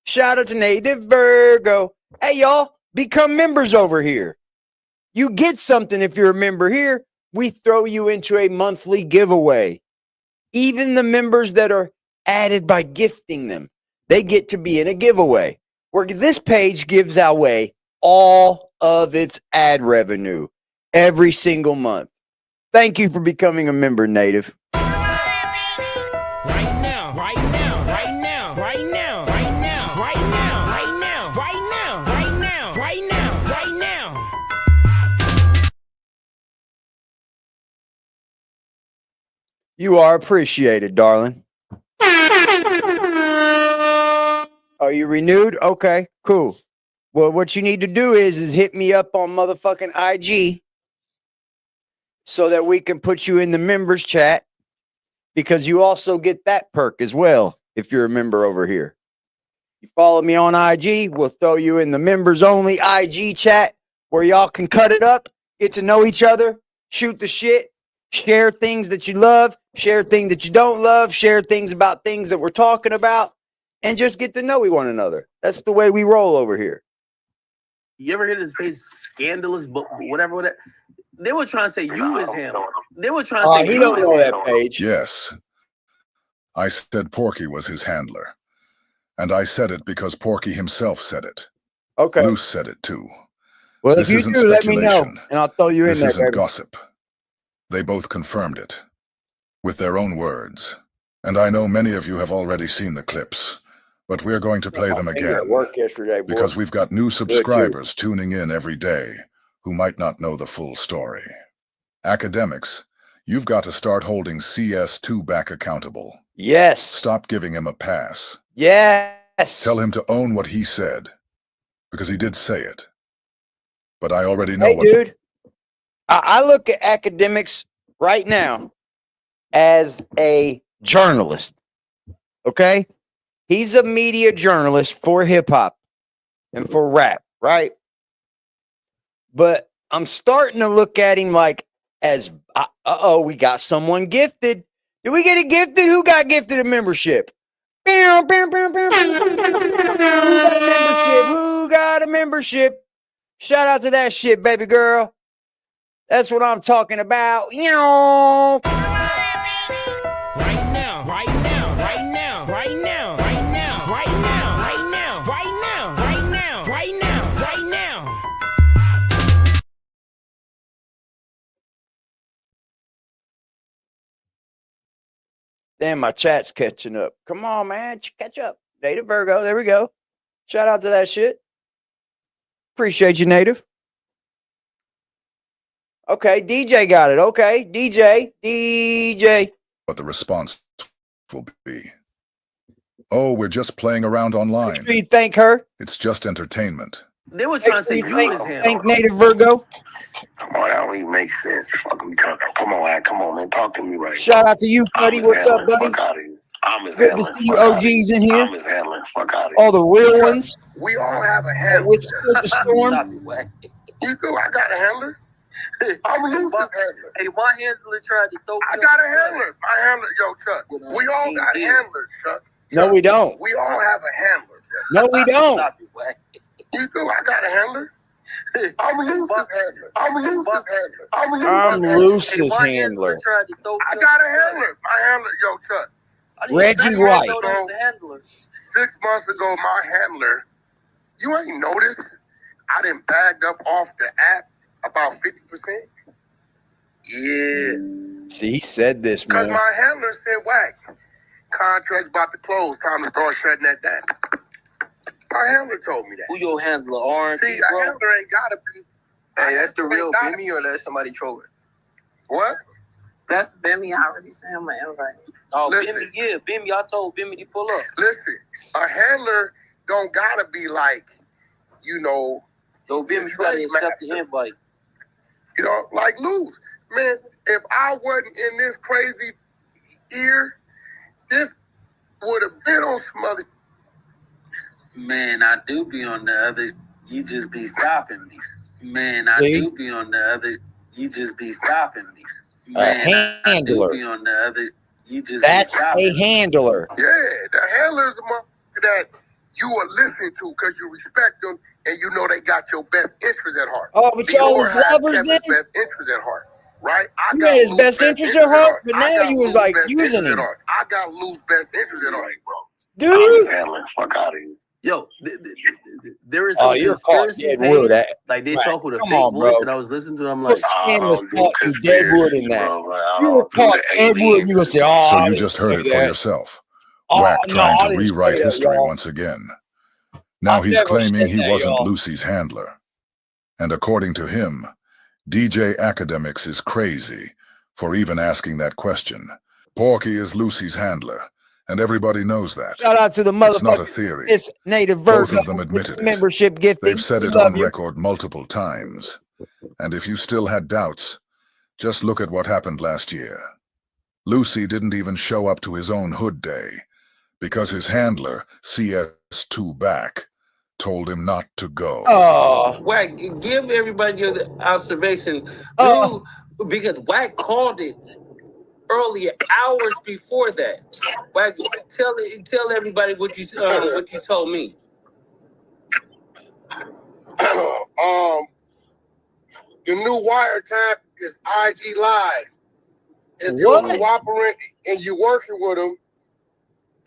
Shout out to Native Virgo. Hey, y'all, become members over here. You get something if you're a member here. We throw you into a monthly giveaway. Even the members that are added by gifting them, they get to be in a giveaway where this page gives away all of its ad revenue every single month. Thank you for becoming a member, Native. You are appreciated, darling. Are you renewed? Okay, cool. Well, what you need to do is hit me up on motherfucking IG so that we can put you in the members chat, because you also get that perk as well if you're a member over here. You follow me on IG, we'll throw you in the members only IG chat where y'all can cut it up, get to know each other, shoot the shit, share things that you love, share things that you don't love, share things about things that we're talking about, and just get to know one another. That's the way we roll over here. You ever hear this page, scandalous, but whatever? They were trying to say you is him. They were trying to say he you don't is know him. that page. Yes. I said Porky was his handler. And I said it because Porky himself said it. Okay. Luce said it too. Well, this if you isn't do, let me know, speculation. and I'll throw you in there, This isn't baby. gossip. They both confirmed it with their own words. And I know many of you have already seen the clips, but we're going to play them again Work yesterday, boy. because we've got new subscribers tuning in every day who might not know the full story. Academics, you've got to start holding CS2 back accountable. Yes. Stop giving him a pass. Yes. Tell him to own what he said, because he did say it. But I already know what... Dude, I look at academics right now as a journalist, okay? He's a media journalist for hip-hop and for rap, right? But I'm starting to look at him like as, we got someone gifted. Did we get a gifted? Who got gifted a membership? Who got a membership? Shout out to that shit, baby girl. That's what I'm talking about. Right now, right now, right now, right now, right now, right now, right now, right now, right now, right now, right now. Damn, my chat's catching up. Come on, man. Catch up. Native Virgo. There we go. Shout out to that shit. Appreciate you, Native. Okay, DJ got it. Okay, DJ. What the response will be. Oh, we're just playing around online. Make sure you thank her. It's just entertainment. They were trying to say you is him. Thank Native Virgo. Come on, that don't even make sense. Fuck we talking. Come on, Wack. Come on, man. Talk to me right. Shout out to you, buddy. What's up, buddy? Fuck out of here. I'm his Good handler. to see you OGs in here. I'm his handler. Fuck out of here. All the real ones. We all have a handler. Withstood the storm. You do. I got a handler. I'm Luce's handler. Hey, my handler tried to throw. I got a handler. My handler, yo, Chuck. We all got handlers, Chuck. No, we don't. We all have a handler. No, we don't. You do. I got a handler. I'm Luce's handler. I'm Luce's handler. I'm Luce's handler. I got a handler. My handler, yo, Chuck. Reggie White. 6 months ago, my handler, you ain't noticed I done bagged up off the app about 50%. Yeah. See, he said this, Because man. my handler said, Wack, contract's about to close. Time to start shutting that down. My handler told me that. Who your handler? Orange. See, a handler ain't got to be. Hey, that's the real Bimmy or that's somebody trolling? What? That's Bimmy. I already sent him my invite. Oh, Bimmy, yeah. Bimmy, I told Bimmy to pull up. Listen, a handler don't got to be like, you know. Yo, Bimmy, you got to accept the invite. You know, like Lou. Man, if I wasn't in this crazy year, this would have been on some other. Man, I do be on the other. You just be stopping me. Man, I do be on the other. You just be stopping me. Man, a handler. I do be on the other. You just That's be stopping a handler. Yeah, the handler's the motherfucker that you will listen to because you respect them and you know they got your best interest at heart. Oh, but y'all was lovers then? Best interest at heart, right? I You got had his Lou's best interest at heart, but now you was like using him. I got Lou's best interest at heart, bro. Dude. Fuck out of here. Yo, there is some conspiracy page, like they talk with a fake voice, and I was listening to them like, scandalous talk to Deadwood in that. You were caught Deadwood, you gonna say, oh. So you just heard it for yourself. Wack trying to rewrite history once again. Now he's claiming he wasn't Lucy's handler. And according to him, DJ Academics is crazy for even asking that question. Porky is Lucy's handler, And everybody knows that. Shout out to the It's not a motherfucker. theory. It's Native Both Virgo. of them admitted it. Membership gifting. They've said We it love on you. record multiple times. And if you still had doubts, just look at what happened last year. Lucy didn't even show up to his own hood day because his handler, CS2 Back, told him not to go. Oh. Wack, give everybody your observation. Because Wack called it earlier, hours before that. Wack, tell everybody what you told me. The new wiretap is IG Live. If you're cooperating and you're working with them,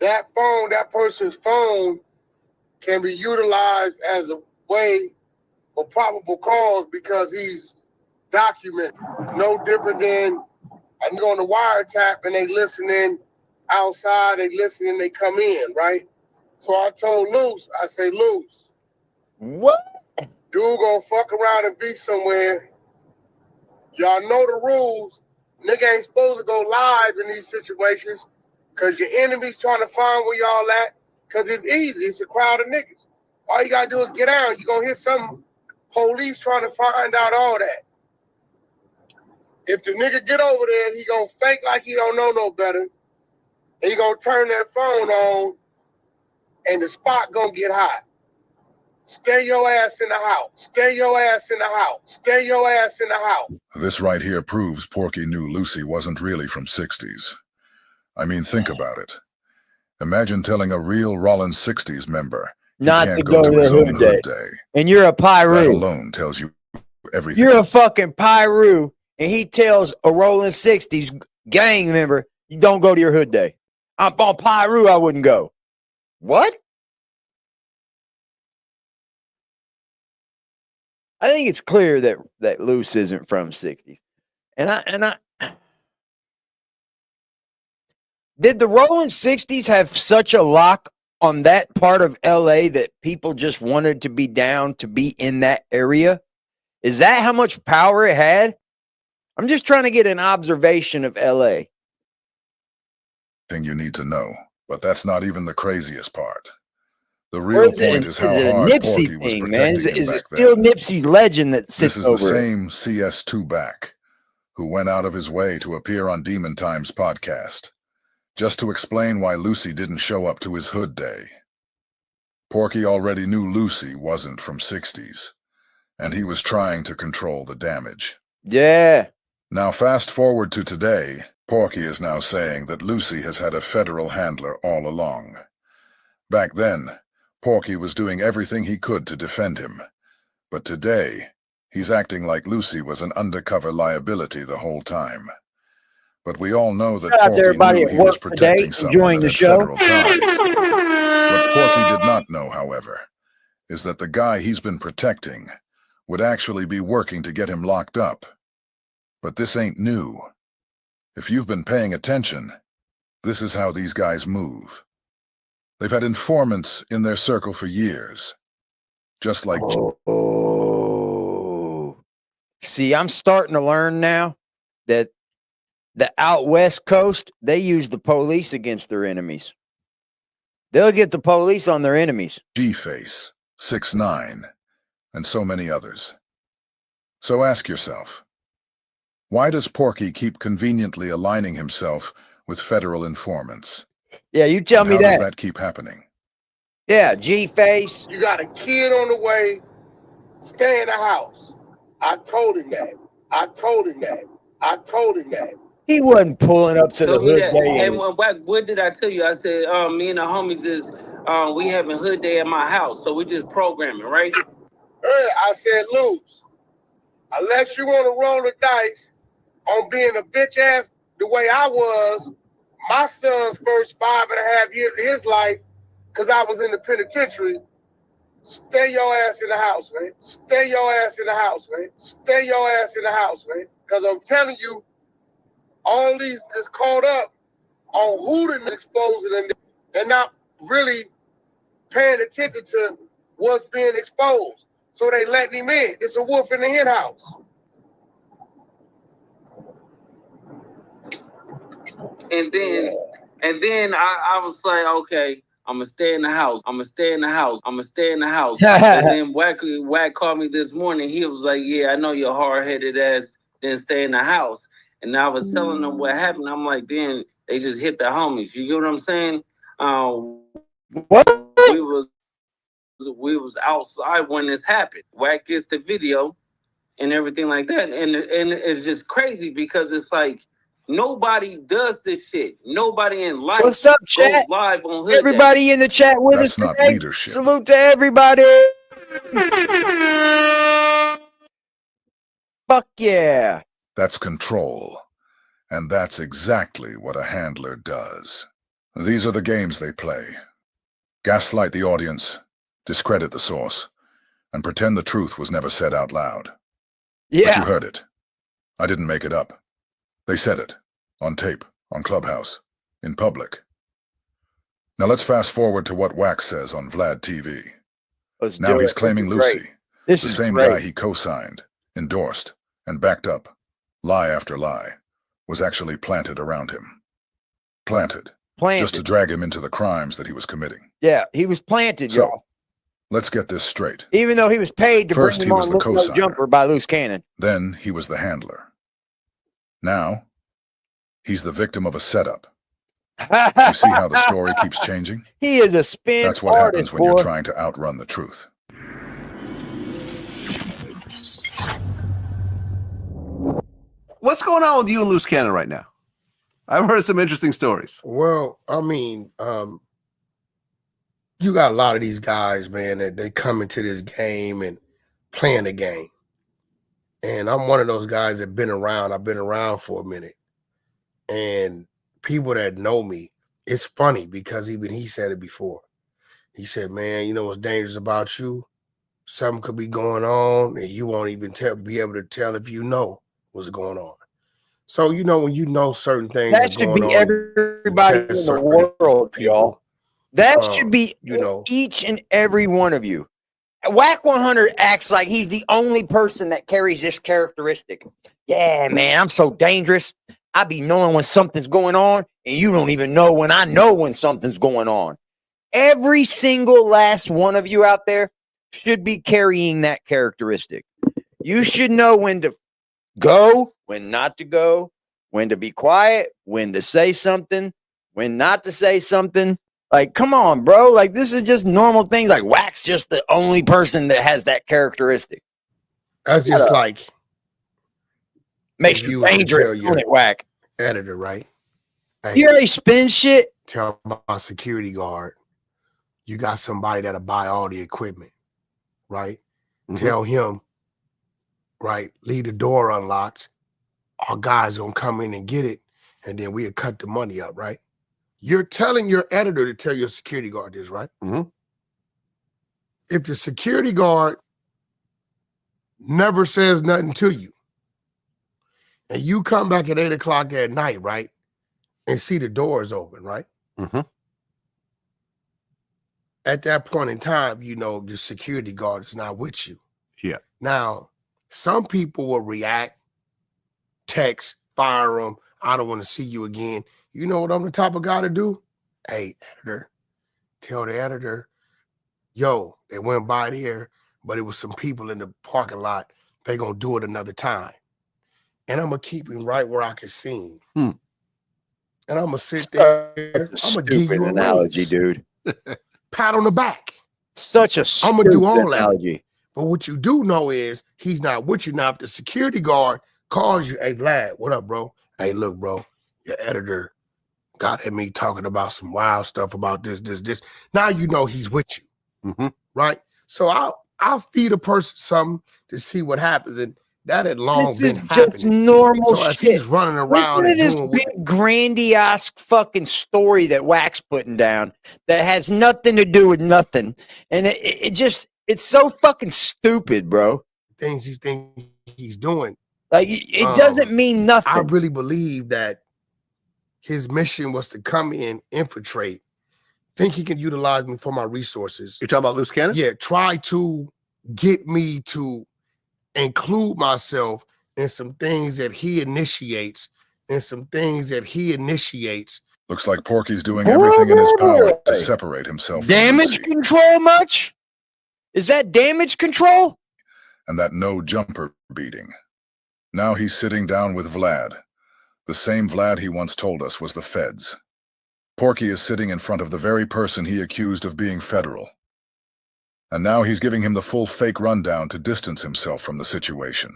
that phone, that person's phone, can be utilized as a way for probable cause because he's documented. No different than I go on the wiretap and they listening outside, they listening, they come in, right? So I told Luce, I say, Luce, what? Dude gonna fuck around and be somewhere. Y'all know the rules. Nigga ain't supposed to go live in these situations because your enemy's trying to find where y'all at because it's easy. It's a crowd of niggas. All you gotta do is get out. You're gonna hit some police trying to find out all that. If the nigga get over there, he gonna fake like he don't know no better. He gonna turn that phone on and the spot gonna get hot. Stay your ass in the house. Stay your ass in the house. Stay your ass in the house. This right here proves Porky knew Lucy wasn't really from 60s. I mean, think about it. Imagine telling a real Rollins 60s member he Not can't to go go to to his the own hood hood day. day. And you're a Pyru. That alone tells you everything. You're a fucking Pyru, and he tells a Rolling 60s gang member, you don't go to your hood day. I'm on Pyru, I wouldn't go. What? I think it's clear that Luce isn't from 60s. And I did the Rolling 60s have such a lock on that part of LA that people just wanted to be down to be in that area? Is that how much power it had? I'm just trying to get an observation of LA. Thing you need to know, but that's not even the craziest part. The real point is how hard Porky was protecting him Is it back still then. Nipsey's legend that sits This is the over it? same CS2 Back, who went out of his way to appear on Demon Times podcast, just to explain why Lucy didn't show up to his hood day. Porky already knew Lucy wasn't from 60s, and he was trying to control the damage. Yeah. Now fast forward to today, Porky is now saying that Lucy has had a federal handler all along. Back then, Porky was doing everything he could to defend him. But today, he's acting like Lucy was an undercover liability the whole time. But we all know that Porky knew he was protecting someone that had federal ties. What Porky did not know, however, is that the guy he's been protecting would actually be working to get him locked up. But this ain't new. If you've been paying attention, this is how these guys move. They've had informants in their circle for years. Just like... See, I'm starting to learn now that the out West Coast, they use the police against their enemies. They'll get the police on their enemies. G-Face, 6ix9ine, and so many others. So ask yourself, why does Porky keep conveniently aligning himself with federal informants? Yeah, you tell me How that. does that keep happening? Yeah, G-Face. You got a kid on the way, stay in the house. I told him that. I told him that. I told him that. He wasn't pulling up to the hood day. And what did I tell you? I said, me and the homies is we having hood day at my house, so we just programming, right? Hey, I said, Luz, unless you want to roll the dice on being a bitch ass the way I was, my son's first 5.5 years of his life, because I was in the penitentiary, stay your ass in the house, man. Stay your ass in the house, man. Stay your ass in the house, man. Because I'm telling you, all these just caught up on who done exposing them. They're not really paying attention to what's being exposed. So they letting him in. It's a wolf in the hen house. And then And then I was like, okay, I'm gonna stay in the house. I'm gonna stay in the house. I'm gonna stay in the house. And then Wack called me this morning. He was like, yeah, I know you're hard-headed ass didn't stay in the house. And I was telling them what happened. I'm like, then they just hit the homies. You get what I'm saying? What? We was outside when this happened. Wack gets the video and everything like that. And it's just crazy because it's like nobody does this shit. Nobody in life What's up, goes chat? live on Hood Everybody Day. in the chat with That's us not today. leadership. Salute to everybody. Fuck yeah. That's control. And that's exactly what a handler does. These are the games they play. Gaslight the audience, discredit the source, and pretend the truth was never said out loud. Yeah. But you heard it. I didn't make it up. They said it. On tape, on Clubhouse, in public. Now let's fast forward to what Wack says on Vlad TV. Now he's claiming Lucy, the same guy he co-signed, endorsed, and backed up, lie after lie, was actually planted around him. Planted. Just to drag him into the crimes that he was committing. Yeah, he was planted, So, y'all. let's get this straight. Even though he was paid to First, bring he him was on the Look No co-signer. Jumper by Loose Cannon. Then he was the handler. Now, he's the victim of a setup. You see how the story keeps changing? He is a spin That's what artist, happens when you're boy. trying to outrun the truth. What's going on with you and Loose Cannon right now? I've heard some interesting stories. Well, I mean, you got a lot of these guys, man, that they come into this game and playing the game. And I'm one of those guys that been around. I've been around for a minute. And people that know me, it's funny because even he said it before. He said, man, you know what's dangerous about you? Something could be going on and you won't even be able to tell if you know what's going on. So, you know, when you know certain things That should be everybody in the world, y'all. That should be each and every one of you. Wack 100 acts like he's the only person that carries this characteristic. Yeah, man, I'm so dangerous. I be knowing when something's going on, and you don't even know when I know when something's going on. Every single last one of you out there should be carrying that characteristic. You should know when to go, when not to go, when to be quiet, when to say something, when not to say something. Like, come on, bro. Like, this is just normal things. Like, Wack's just the only person that has that characteristic. That's just like makes you dangerous, don't it, Wack? Editor, right? Hey, you already spin shit. Tell my security guard, you got somebody that'll buy all the equipment, right? Tell him, right, leave the door unlocked. Our guys gonna come in and get it, and then we'll cut the money up, right? You're telling your editor to tell your security guard this, right? If the security guard never says nothing to you, and you come back at 8 o'clock at night, right, and see the doors open, right? At that point in time, you know your security guard is not with you. Yeah. Now, some people will react, text, fire them. I don't want to see you again. You know what I'm the type of guy to do? Hey, editor, tell the editor, yo, they went by there, but it was some people in the parking lot. They gonna do it another time. And I'm gonna keep him right where I can see him. And I'm gonna sit there. I'm gonna give you an analogy, dude. Pat on the back. Such a I'm gonna do all analogy. that. But what you do know is he's not with you. Now, if the security guard calls you, hey, Vlad, what up, bro? Hey, look, bro, your editor got at me talking about some wild stuff about this. Now you know he's with you, right? So I'll feed a person something to see what happens, and that had long This been is happening. just normal so as shit. he's running around Listen to and this doing big grandiose fucking story that Wack's putting down that has nothing to do with nothing, and it's so fucking stupid, bro. things he's doing. Like it doesn't mean nothing. I really believe that his mission was to come in, infiltrate, think he can utilize me for my resources. You're talking about Loose Cannon? Yeah, try to get me to include myself in some things that he initiates Looks like Porky's doing everything in his power to separate himself from Damage Lucy, control much? Is that damage control? and that no jumper beating. Now he's sitting down with Vlad, the same Vlad he once told us was the feds. Porky is sitting in front of the very person he accused of being federal. And now he's giving him the full fake rundown to distance himself from the situation.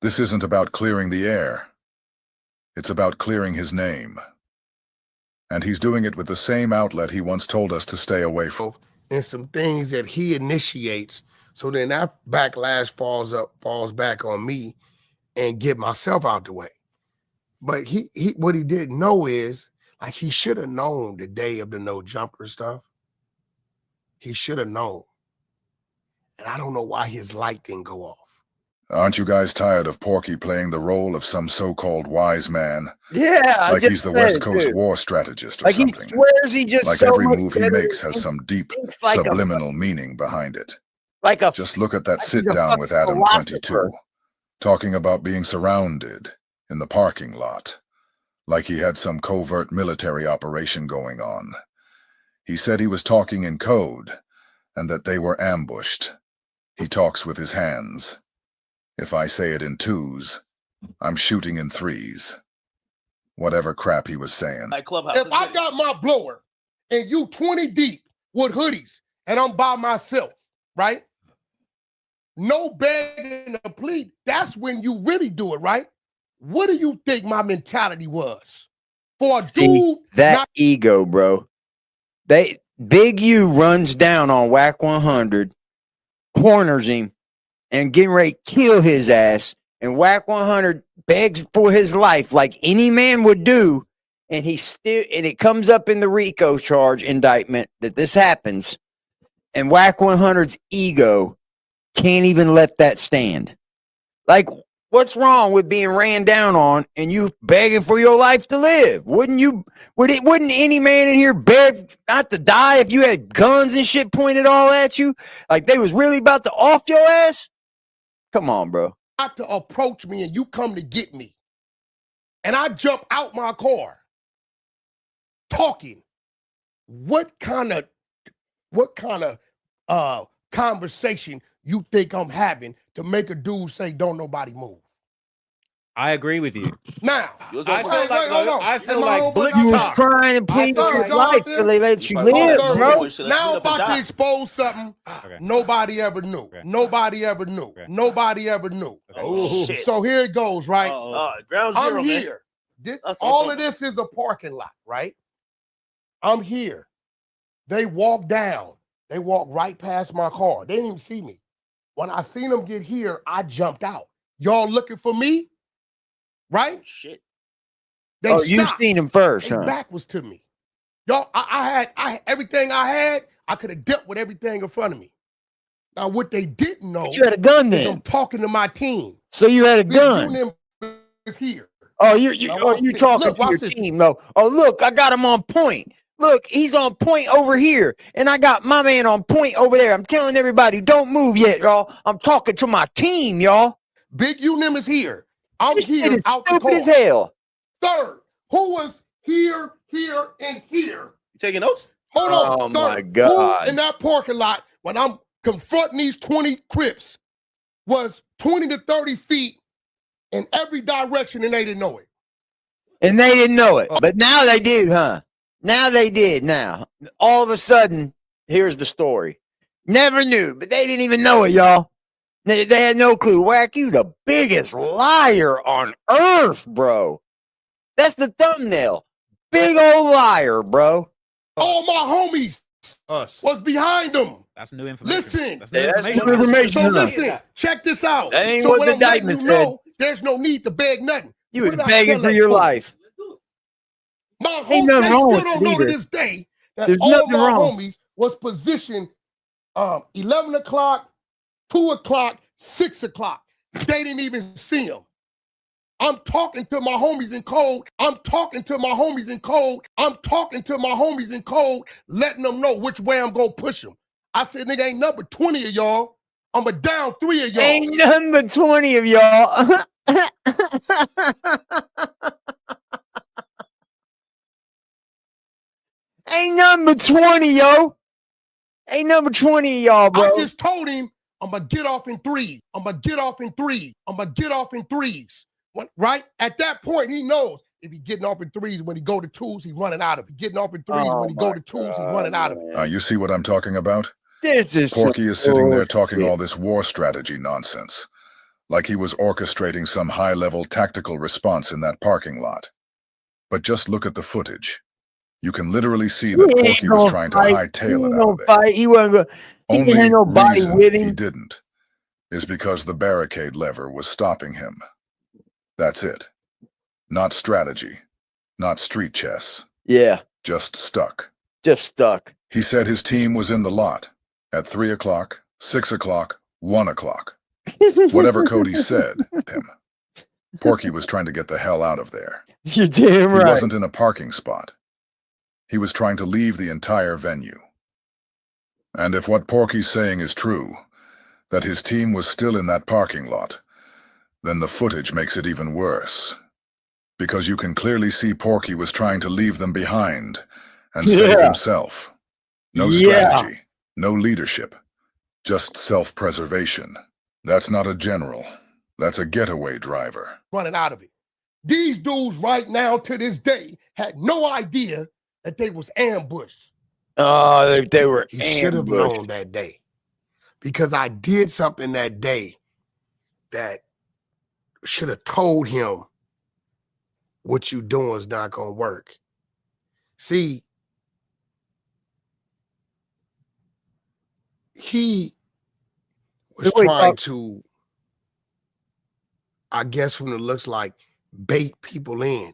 This isn't about clearing the air. It's about clearing his name. And he's doing it with the same outlet he once told us to stay away from. And some things that he initiates, so then that backlash falls back on me and get myself out the way. But he what he didn't know is, like, he should have known the day of the no jumper stuff. He should have known. And I don't know why his light didn't go off. Aren't you guys tired of Porky playing the role of some so-called wise man? Yeah, like he's the West Coast war strategist or like something. He swears he just like so every much move he better makes has some deep like subliminal meaning behind it. Like a just look at that like sit he's a down with fucking Adam philosopher. 22, talking about being surrounded in the parking lot, like he had some covert military operation going on. He said he was talking in code and that they were ambushed. He talks with his hands. If I say it in twos, I'm shooting in threes. Whatever crap he was saying. If I got my blower and you 20 deep with hoodies and I'm by myself, right? No begging to plead. That's when you really do it, right? What do you think my mentality was? For a dude that ego, bro. Big U runs down on Wack 100, corners him, and getting ready to kill his ass. And Wack 100 begs for his life like any man would do. And it comes up in the RICO charge indictment that this happens. And Wack 100's ego can't even let that stand. Like, what's wrong with being ran down on and you begging for your life to live? Wouldn't any man in here beg not to die if you had guns and shit pointed all at you? Like they was really about to off your ass? Come on, bro. Not to approach me and you come to get me. And I jump out my car talking. What kind of conversation you think I'm having to make a dude say, don't nobody move? I agree with you. Now, I feel like you was trying to plead for your life till they let you live, bro. Now I'm about to expose something nobody ever knew. Nobody ever knew. Nobody ever knew. Oh, shit. So here it goes, right? Ground I'm zero, here. All of this is a parking lot, right? I'm here. They walk down. They walk right past my car. They didn't even see me. When I seen them get here, I jumped out. Y'all looking for me? Right? Shit. They you seen him first, Their huh? back was to me. Y'all, I had everything I had. I could have dealt with everything in front of me. Now, what they didn't know, But you had a gun is then. I'm talking to my team. So you had a Big gun. Unim is here. Oh, you talking Look, to your watch this. team though. Oh, look, I got him on point. Look, he's on point over here, and I got my man on point over there. I'm telling everybody, don't move yet, y'all. I'm talking to my team, y'all. Big Unim is here. I'm This here shit is out the stupid car. as hell. Third, who was here, and here? You taking notes? Hold on. Oh, Third, my God. Who in that parking lot when I'm confronting these 20 Crips was 20 to 30 feet in every direction and they didn't know it. And they didn't know it. But now they do, huh? Now they did. Now, all of a sudden, here's the story. Never knew, but they didn't even know it, y'all. They had no clue. Wack, you the biggest liar on earth, bro. That's the thumbnail. Big old liar, bro. All my homies was behind them. That's new information. Listen. That's new new information. So listen, check this out. That ain't so what when the I'm letting indictment you know, there's no need to beg nothing. You was What did I begging tell for that your fool? life. My Ain't homies, nothing they wrong still with don't it know to either. this day that There's all nothing my wrong. homies was positioned 11 o'clock, 2 o'clock, 6 o'clock. They didn't even see them. I'm talking to my homies in code. I'm talking to my homies in code. I'm talking to my homies in code, letting them know which way I'm going to push them. I said, nigga, ain't nothing but 20 of y'all. I'm a down 3 of y'all. Ain't nothing but 20 of y'all. number 20, yo. Ain't number 20 of y'all, bro. I just told him I'm gonna get off in threes. I'm gonna get off in threes. I'm gonna get off in threes. Right? At that point, he knows if he's getting off in threes, when he go to twos, he's running out of it. Getting off in threes, when he go to twos, he's running out of it. You see what I'm talking about? This is Porky is sitting there talking all this war strategy nonsense, like he was orchestrating some high-level tactical response in that parking lot. But just look at the footage. You can literally see that Porky was trying to hightail it out of there. Fight. He wasn't gonna. He didn't have nobody with him. He didn't is because the barricade lever was stopping him. That's it. Not strategy, not street chess. Yeah. Just stuck. Just stuck. He said his team was in the lot at 3 o'clock, 6 o'clock, 1 o'clock. Whatever Cody said, him. Porky was trying to get the hell out of there. You're damn right. He wasn't in a parking spot. He was trying to leave the entire venue. And if what Porky's saying is true, that his team was still in that parking lot, then the footage makes it even worse. Because you can clearly see Porky was trying to leave them behind and save himself. No strategy, no leadership, just self-preservation. That's not a general. That's a getaway driver. Running out of it. These dudes right now to this day had no idea that they was ambushed. Oh, they were He should have known that day. Because I did something that day that should have told him what you doing is not going to work. See, he was trying to, I guess from it looks like, bait people in.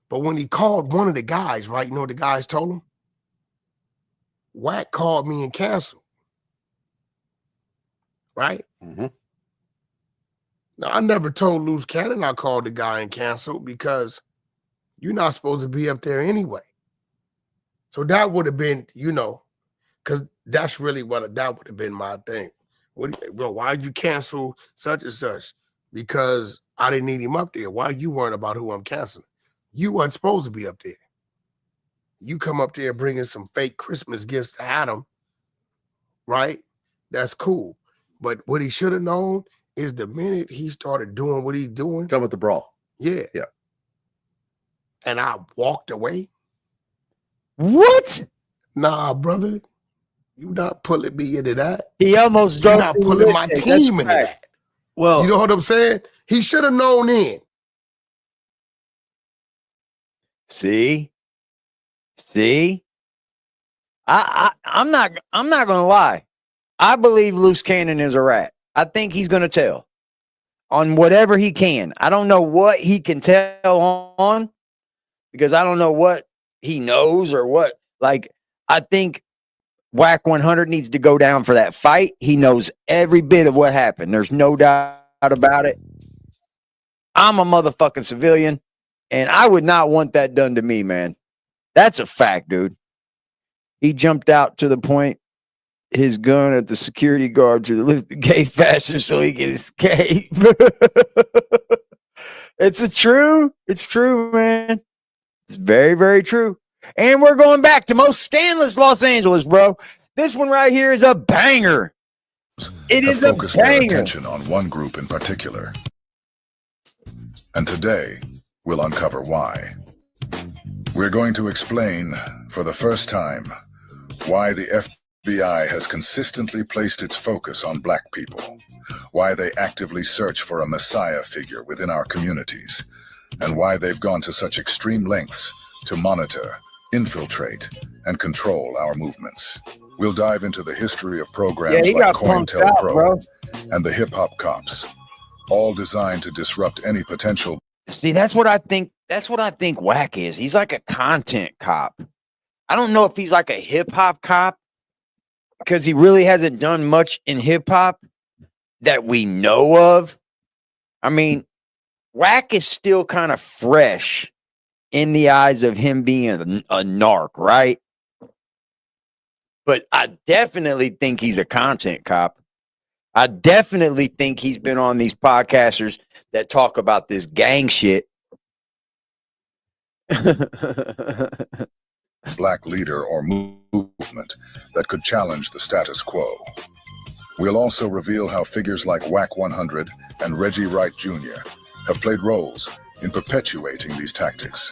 But when he called one of the guys, right, you know what the guys told him? Wack called me and canceled. Right? Mm-hmm. Now, I never told Loose Cannon I called the guy and canceled because you're not supposed to be up there anyway. So that would have been, you know, because that's really what that would have been my thing. Bro, why'd you cancel such and such? Because I didn't need him up there. Why you worrying about who I'm canceling? You weren't supposed to be up there. You come up there bringing some fake Christmas gifts to Adam, right? That's cool. But what he should have known is the minute he started doing what he's doing. Come with the brawl. Yeah. Yeah. And I walked away. What? Nah, brother. You not pulling me into that. He almost You're not pulling my team into that. Well, you know what I'm saying? He should have known then. See? I'm not gonna lie. I believe Loose Cannon is a rat. I think he's gonna tell on whatever he can. I don't know what he can tell on because I don't know what he knows or what. Like, I think Wack 100 needs to go down for that fight. He knows every bit of what happened. There's no doubt about it. I'm a motherfucking civilian, and I would not want that done to me, man. That's a fact, dude. He jumped out to the point, his gun at the security guard to lift the gate faster so he can escape. It's true, man. It's very, very true. And we're going back to most scandalous Los Angeles, bro. This one right here is a banger. It is a Focus their banger. attention on one group in particular. And today, we'll uncover why. We're going to explain, for the first time, why the FBI has consistently placed its focus on black people, why they actively search for a messiah figure within our communities, and why they've gone to such extreme lengths to monitor, infiltrate, and control our movements. We'll dive into the history of programs like COINTELPRO and the hip-hop cops, all designed to disrupt any potential. See, that's what I think. That's what I think Wack is. He's like a content cop. I don't know if he's like a hip-hop cop because he really hasn't done much in hip-hop that we know of. I mean, Wack is still kind of fresh in the eyes of him being a narc, right? But I definitely think he's a content cop. I definitely think he's been on these podcasters that talk about this gang shit. black leader or movement that could challenge the status quo. We'll also reveal how figures like Wack 100 and Reggie Wright Jr. have played roles in perpetuating these tactics,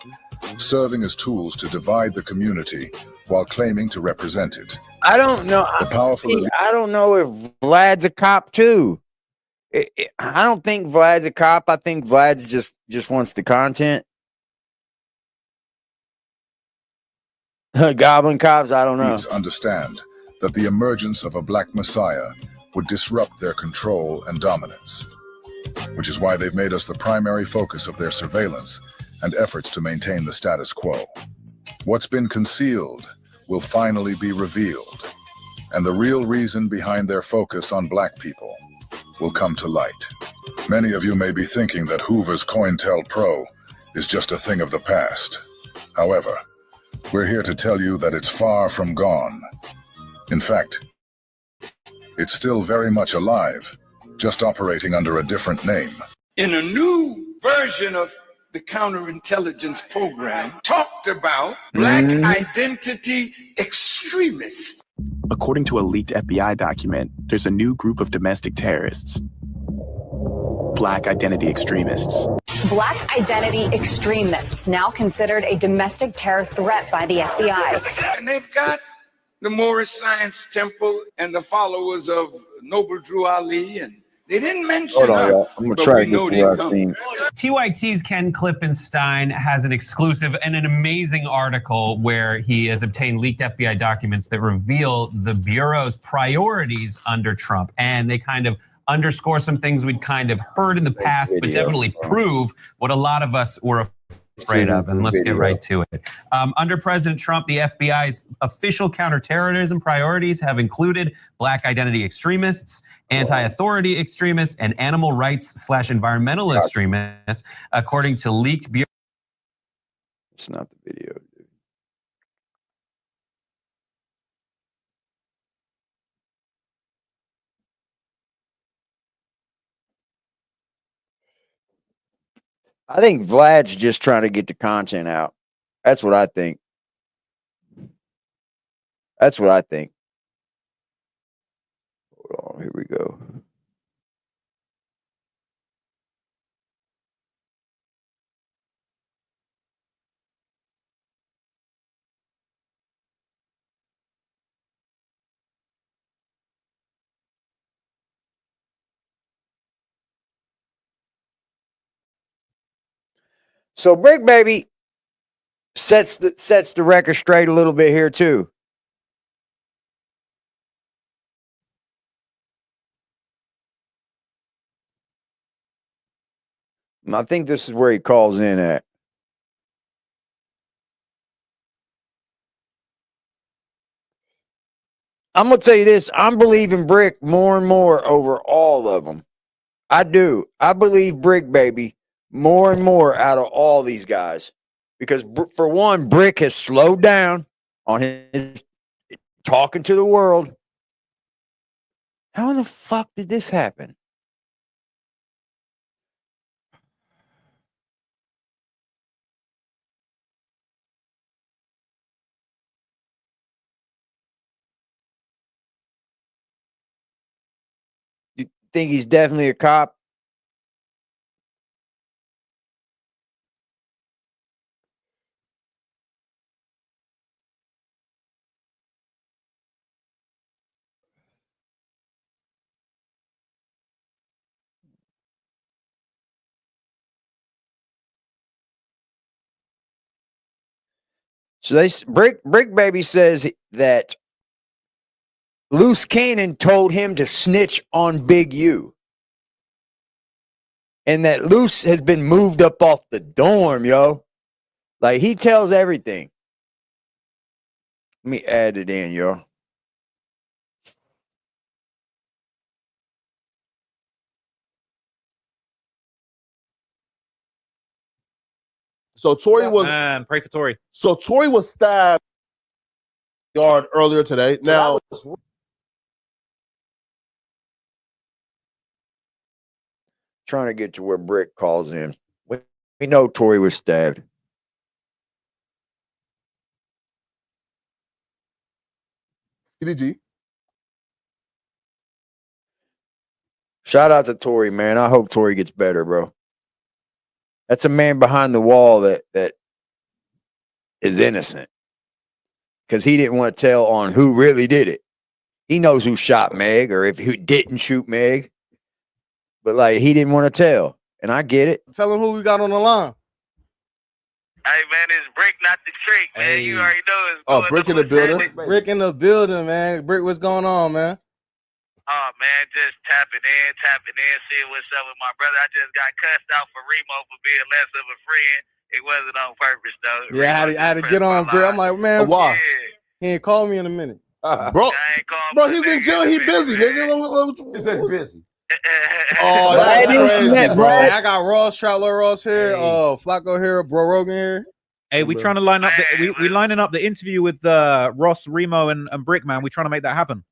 serving as tools to divide the community while claiming to represent it. I don't know. I don't know if Vlad's a cop too. I don't think Vlad's a cop. I think Vlad's just wants the content. Goblin cops, I don't know. Understand that the emergence of a black messiah would disrupt their control and dominance, which is why they've made us the primary focus of their surveillance and efforts to maintain the status quo. What's been concealed will finally be revealed, and the real reason behind their focus on black people will come to light. Many of you may be thinking that Hoover's COINTELPRO is just a thing of the past. However, we're here to tell you that it's far from gone. In fact, it's still very much alive, just operating under a different name. In a new version of the counterintelligence program, talked about black identity extremists. According to a leaked FBI document, there's a new group of domestic terrorists. Black identity extremists. Black identity extremists, now considered a domestic terror threat by the FBI. And they've got the Moorish Science Temple and the followers of Noble Drew Ali, and they didn't mention us. I'm gonna try to get to our scene. TYT's Ken Klippenstein has an exclusive and an amazing article where he has obtained leaked FBI documents that reveal the Bureau's priorities under Trump. And they kind of underscore some things we'd kind of heard in the past, but definitely prove what a lot of us were afraid of. And let's get right to it. Under President Trump, the FBI's official counterterrorism priorities have included black identity extremists, anti-authority extremists, and animal rights/environmental extremists, according to leaked Bureau. It's not the video. I think Vlad's just trying to get the content out. That's what I think. That's what I think. Hold on, here we go. So Bricc Baby sets the record straight a little bit here too. And I think this is where he calls in at. I'm gonna tell you this: I'm believing Bricc more and more over all of them. I do. I believe Bricc Baby more and more out of all these guys, because for one, Bricc has slowed down on his talking to the world. How in the fuck did this happen? You think he's definitely a cop? So Bricc Baby says that Loose Cannon told him to snitch on Big U. And that Loose has been moved up off the dorm, yo. Like, he tells everything. Let me add it in, yo. So Tory was pray for Tory. So Tory was stabbed yard earlier today. Now Trying to get to where Bricc calls in. We know Tory was stabbed. EDG. Shout out to Tory, man. I hope Tory gets better, bro. That's a man behind the wall that is innocent because he didn't want to tell on who really did it. He knows who shot Meg or if who didn't shoot Meg, but like he didn't want to tell, and I get it. Tell him who we got on the line. Hey man, it's Bricc, not the trick, man. Hey. You already know it's Oh, Bricc in the building. Bricc in the building, man. Bricc, what's going on, man? Oh man, just tapping in, seeing what's up with my brother. I just got cussed out for Remo for being less of a friend. It wasn't on purpose though. Yeah, I had to get on Bricc. I'm like, man, why? He ain't called me in a minute. Bro, he's in jail. He busy, nigga. He said busy. Oh, that's crazy, bro. I got Ross, Troutler Ross here, Flacco here, Bro Rogan here. Hey, we trying to line up. We lining up the interview with Ross, Remo, and Bricc, man. We trying to make that happen.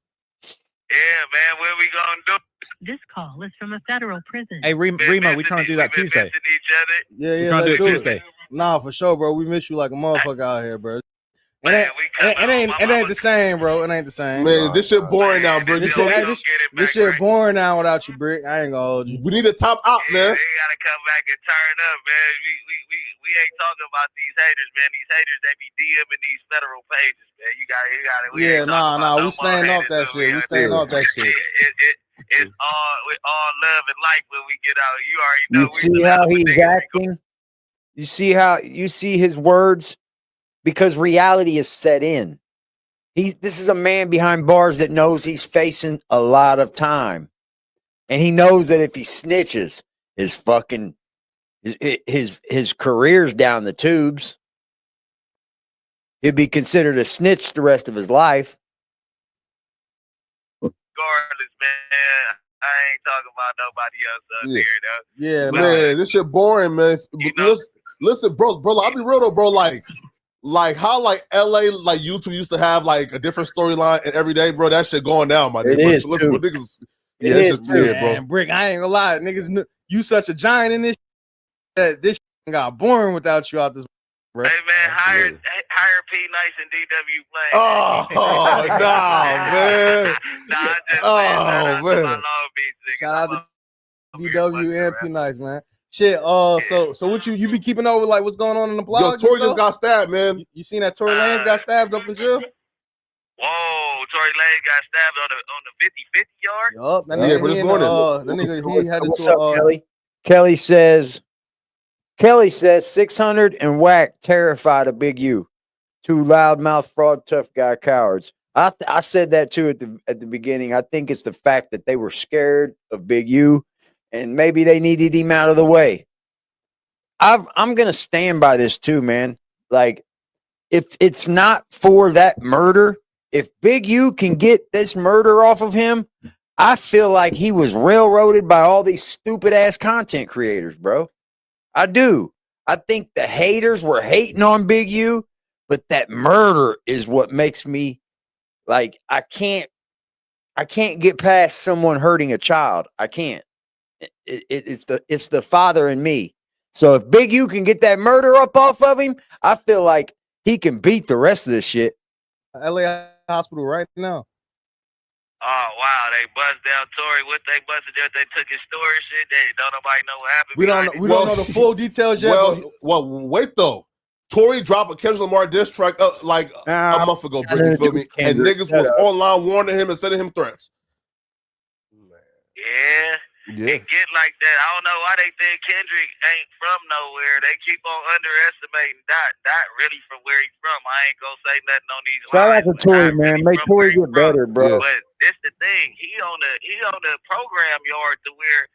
Yeah, man. What we gonna do? This call is from a federal prison. Hey, Remo, we trying to do that Tuesday. Yeah, we trying to do it Tuesday. Nah, for sure, bro. We miss you like a motherfucker out here, bro. It ain't the same, bro. It ain't the same. Man, this shit boring now, Bricc. This shit boring now without you, Bricc. I ain't gonna hold you. We need to top out, man. They gotta come back and turn up, man. We ain't talking about these haters, man. These haters, they be DMing these federal pages, man. You got. Yeah, nah. We staying off that shit. We staying off that shit. It's all with all love and light when we get out. You already know. You see how he's acting? You see his words? Because reality is set in. This is a man behind bars that knows he's facing a lot of time. And he knows that if he snitches, his career's down the tubes. He'd be considered a snitch the rest of his life. Regardless, man, I ain't talking about nobody else up here, though. Yeah, man, this shit boring, man. Listen, bro, I'll be real though, bro. Like how LA like YouTube used to have like a different storyline and every day, bro. That shit going down, my it nigga. Is listen, too. Niggas, It yeah, is shit, too. yeah, bro. Man, Bricc, I ain't gonna lie, niggas. You such a giant in this that this got boring without you out this. Bro. Hey man, hire P Nice and DW Play. Oh, nah, man. Man. Shout out to DW and P Nice, man. Shit, so what you be keeping over like what's going on in the blog? Yo, Tory just got stabbed, man. You seen that Tory Lanez got stabbed up in jail? Whoa, Tory Lanez got stabbed on the 50-50 yard. Yup, that nigga, that nigga, he had What's to up, Kelly? Kelly says 600 and Wack terrified of Big U. Two loudmouth, fraud, tough guy cowards. I said that too at the beginning. I think it's the fact that they were scared of Big U. And maybe they needed him out of the way. I'm going to stand by this too, man. Like, if it's not for that murder, if Big U can get this murder off of him, I feel like he was railroaded by all these stupid-ass content creators, bro. I do. I think the haters were hating on Big U, but that murder is what makes me, like, I can't get past someone hurting a child. I can't. It's the father in me. So if Big U can get that murder up off of him, I feel like he can beat the rest of this shit. LA hospital right now. Oh wow, they buzzed down Tory. What they busted there? They took his story shit. They don't nobody know what happened. We don't know the full details yet. Well, wait though. Tory dropped a Kendrick Lamar diss track like a month ago, Bricc, you feel me? And niggas was online warning him and sending him threats. Yeah. It get like that. I don't know why they think Kendrick ain't from nowhere. They keep on underestimating Dot really from where he's from. I ain't gonna say nothing on these. Shout out to Tory, man. Make Tory get better, bro. But this the thing. He on the program yard to where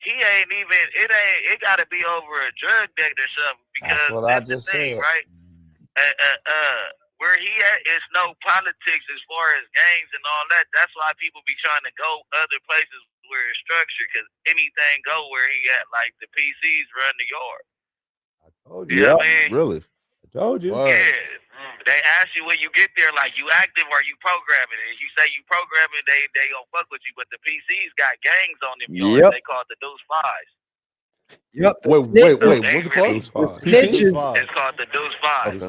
he ain't even. It got to be over a drug debt or something because that's what I just said, right? Where he at is no politics as far as gangs and all that. That's why people be trying to go other places where it's structured, because anything go where he at. Like the PCs run the yard. I told you. You know what what I mean? Really? I told you. Yeah. They ask you when you get there, like, you active or you programming it. You say you programming, they gonna fuck with you. But the PCs got gangs on them yards. Yep. They call it the Deuce Fives. Yep. Wait. What's it called? Snitches. It's called the Deuce Fives.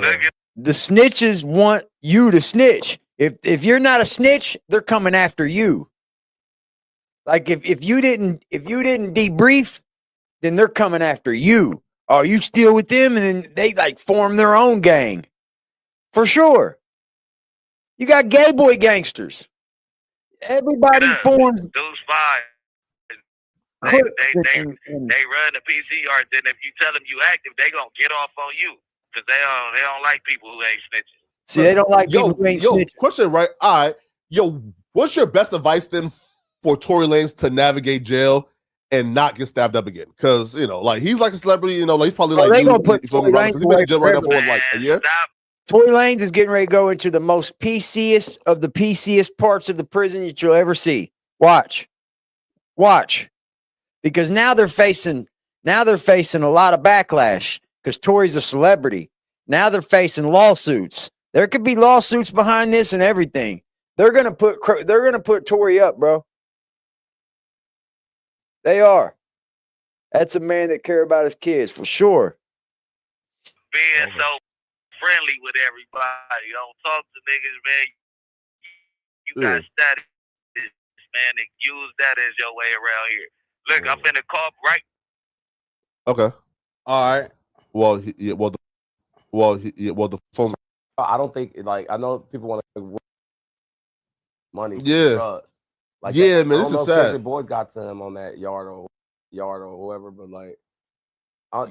The snitches want you to snitch. If you're not a snitch, they're coming after you. Like if you didn't debrief, then they're coming after you. Oh, you still with them, and then they like form their own gang. For sure. You got gay boy gangsters. Everybody forms. Those five. They run the PCR. Then if you tell them you active, they gonna get off on you because they don't like people who ain't snitching. See, they don't like people who ain't snitching. Question, right? All right. Yo, what's your best advice then for Tory Lanez to navigate jail and not get stabbed up again? Because, like, he's like a celebrity, like, he's probably like, they gonna put Tory Lanez because he's been in jail right now for like a year. Tory Lanez is getting ready to go into the most PCest of the PCest parts of the prison that you'll ever see. Watch. Because now they're facing a lot of backlash because Tory's a celebrity. Now they're facing lawsuits. There could be lawsuits behind this and everything. They're gonna put Tory up, bro. They are. That's a man that cares about his kids for sure. Being so friendly with everybody. Don't talk to niggas, man. You got status, man, and use that as your way around here. Look, I'm finna call right. Okay. All right. Well, the phone. I don't think I know people want to money. Yeah. Like yeah, that. man, I this don't is know if sad. Cousin Boys got to him on that yard or whoever, but like,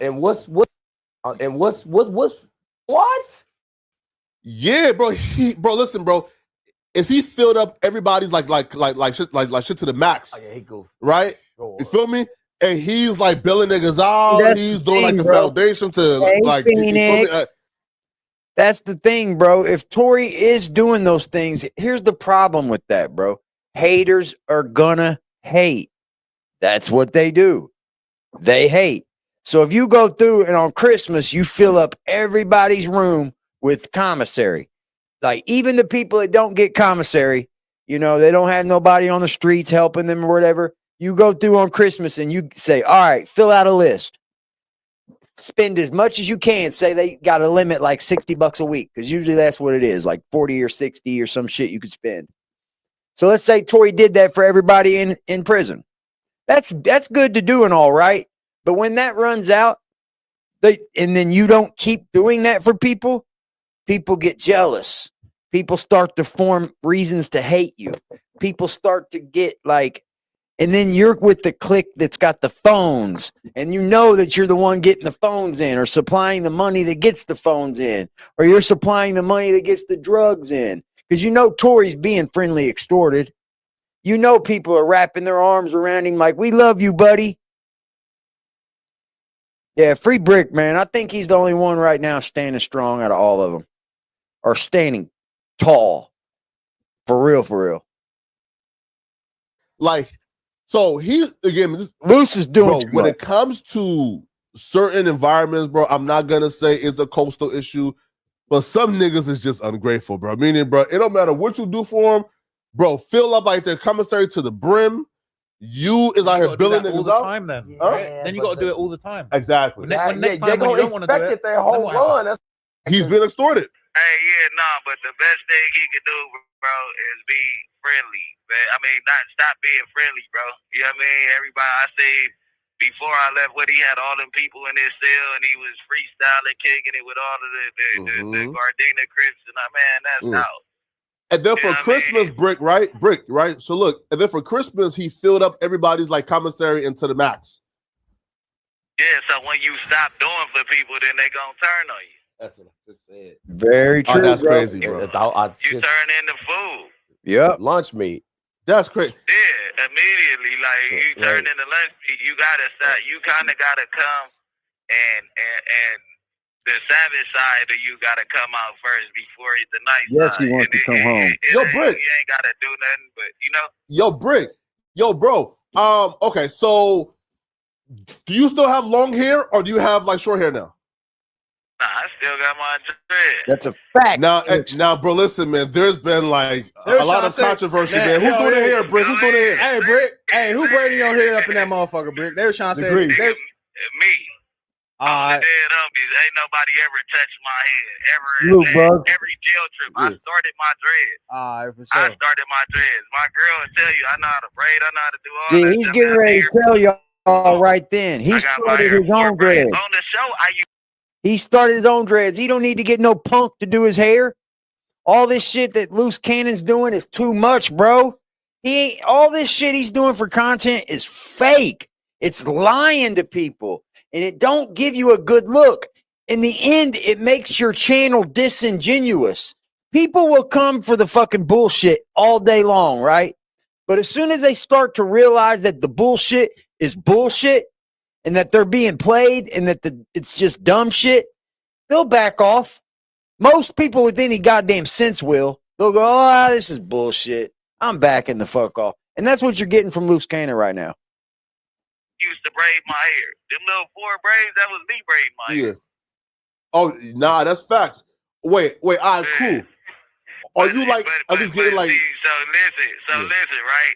and what's what? Yeah, bro. Bro, listen, bro. Is he filled up everybody's like shit to the max? Oh, yeah, he goofy. Right? Sure. You feel me? And he's like billing niggas out. He's doing like the foundation to like. That's the thing, bro. If Tory is doing those things, here's the problem with that, bro. Haters are gonna hate. That's what they do. They hate. So if you go through and on Christmas, you fill up everybody's room with commissary. Like even the people that don't get commissary, they don't have nobody on the streets helping them or whatever. You go through on Christmas and you say, all right, fill out a list. Spend as much as you can. Say they got a limit like $60 a week because usually that's what it is, like 40 or 60 or some shit you could spend. So let's say Tory did that for everybody in prison. That's good to do and all right. But when that runs out, and then you don't keep doing that for people, people get jealous. People start to form reasons to hate you. People start to get like, and then you're with the clique that's got the phones, and you know that you're the one getting the phones in or supplying the money that gets the phones in, or you're supplying the money that gets the drugs in. Because Tory's being friendly extorted. People are wrapping their arms around him like, we love you, buddy. Yeah, free Bricc, man. I think he's the only one right now standing strong out of all of them. Or standing tall. For real. Like, so Loose is doing too when much. it comes to certain environments, bro, I'm not gonna say it's a coastal issue, but some niggas is just ungrateful, bro. Meaning, bro, it don't matter what you do for them, bro. Fill up like their commissary to the brim. You is out here billing niggas all the out. time, then. Huh? Right? Then you got to do it all the time. Exactly. When next time when you don't want to do it, their whole run. He's been extorted. Hey, yeah, nah, but the best thing he can do, bro, is be friendly. Man. I mean, not stop being friendly, bro. You know what I mean? Everybody, I see before I left, he had all them people in his cell, and he was freestyling, kicking it with all of the Gardena Crips, and that's out. And then for Christmas, Bricc, right? So look, and then for Christmas, he filled up everybody's like commissary into the max. Yeah, so when you stop doing for people, then they gonna turn on you. That's what I just said. Very true. That's bro. crazy, bro. You turn into food. Yep. Lunch meat. That's crazy. Yeah, immediately. Like you turn into lunch meat, you gotta start. You kind of gotta come and the savage side of you gotta come out first before the nice yes, side. he wants to come home. Yo, Bricc. You ain't gotta do nothing, but Yo, Bricc. Yo, bro. Okay, so do you still have long hair or do you have like short hair now? Nah, I still got my dread. That's a fact. Now, bro, listen, man. There's been like a lot of controversy, man. Who's doing the hair, Bricc? Who's doing the hair? Hey, Bricc. Hey, who braiding your hair up in that motherfucker, Bricc? They were trying to say me. All right. Dead homies. Ain't nobody ever touched my head. Luke, bro. Every jail trip, I started my dreads. All right, for I sure. started my dreads. My girl will tell you, I know how to braid. I know how to do all See, that he's stuff. getting ready to tell y'all right then. He I got my started hair his own dreads. on the show. He started his own dreads. He don't need to get no punk to do his hair. All this shit that Loose Cannon's doing is too much, bro. He ain't all this shit he's doing for content is fake. It's lying to people, and it don't give you a good look. In the end, it makes your channel disingenuous. People will come for the fucking bullshit all day long, right? But as soon as they start to realize that the bullshit is bullshit and that they're being played and that it's just dumb shit, they'll back off. Most people with any goddamn sense will. They'll go, oh, this is bullshit. I'm backing the fuck off. And that's what you're getting from Loose Cannon right now. Used to braid my hair. Them little 4 braids, that was me braiding my hair. Oh, nah, that's facts. Wait, all right, cool. Are you like at least getting like? So listen, right?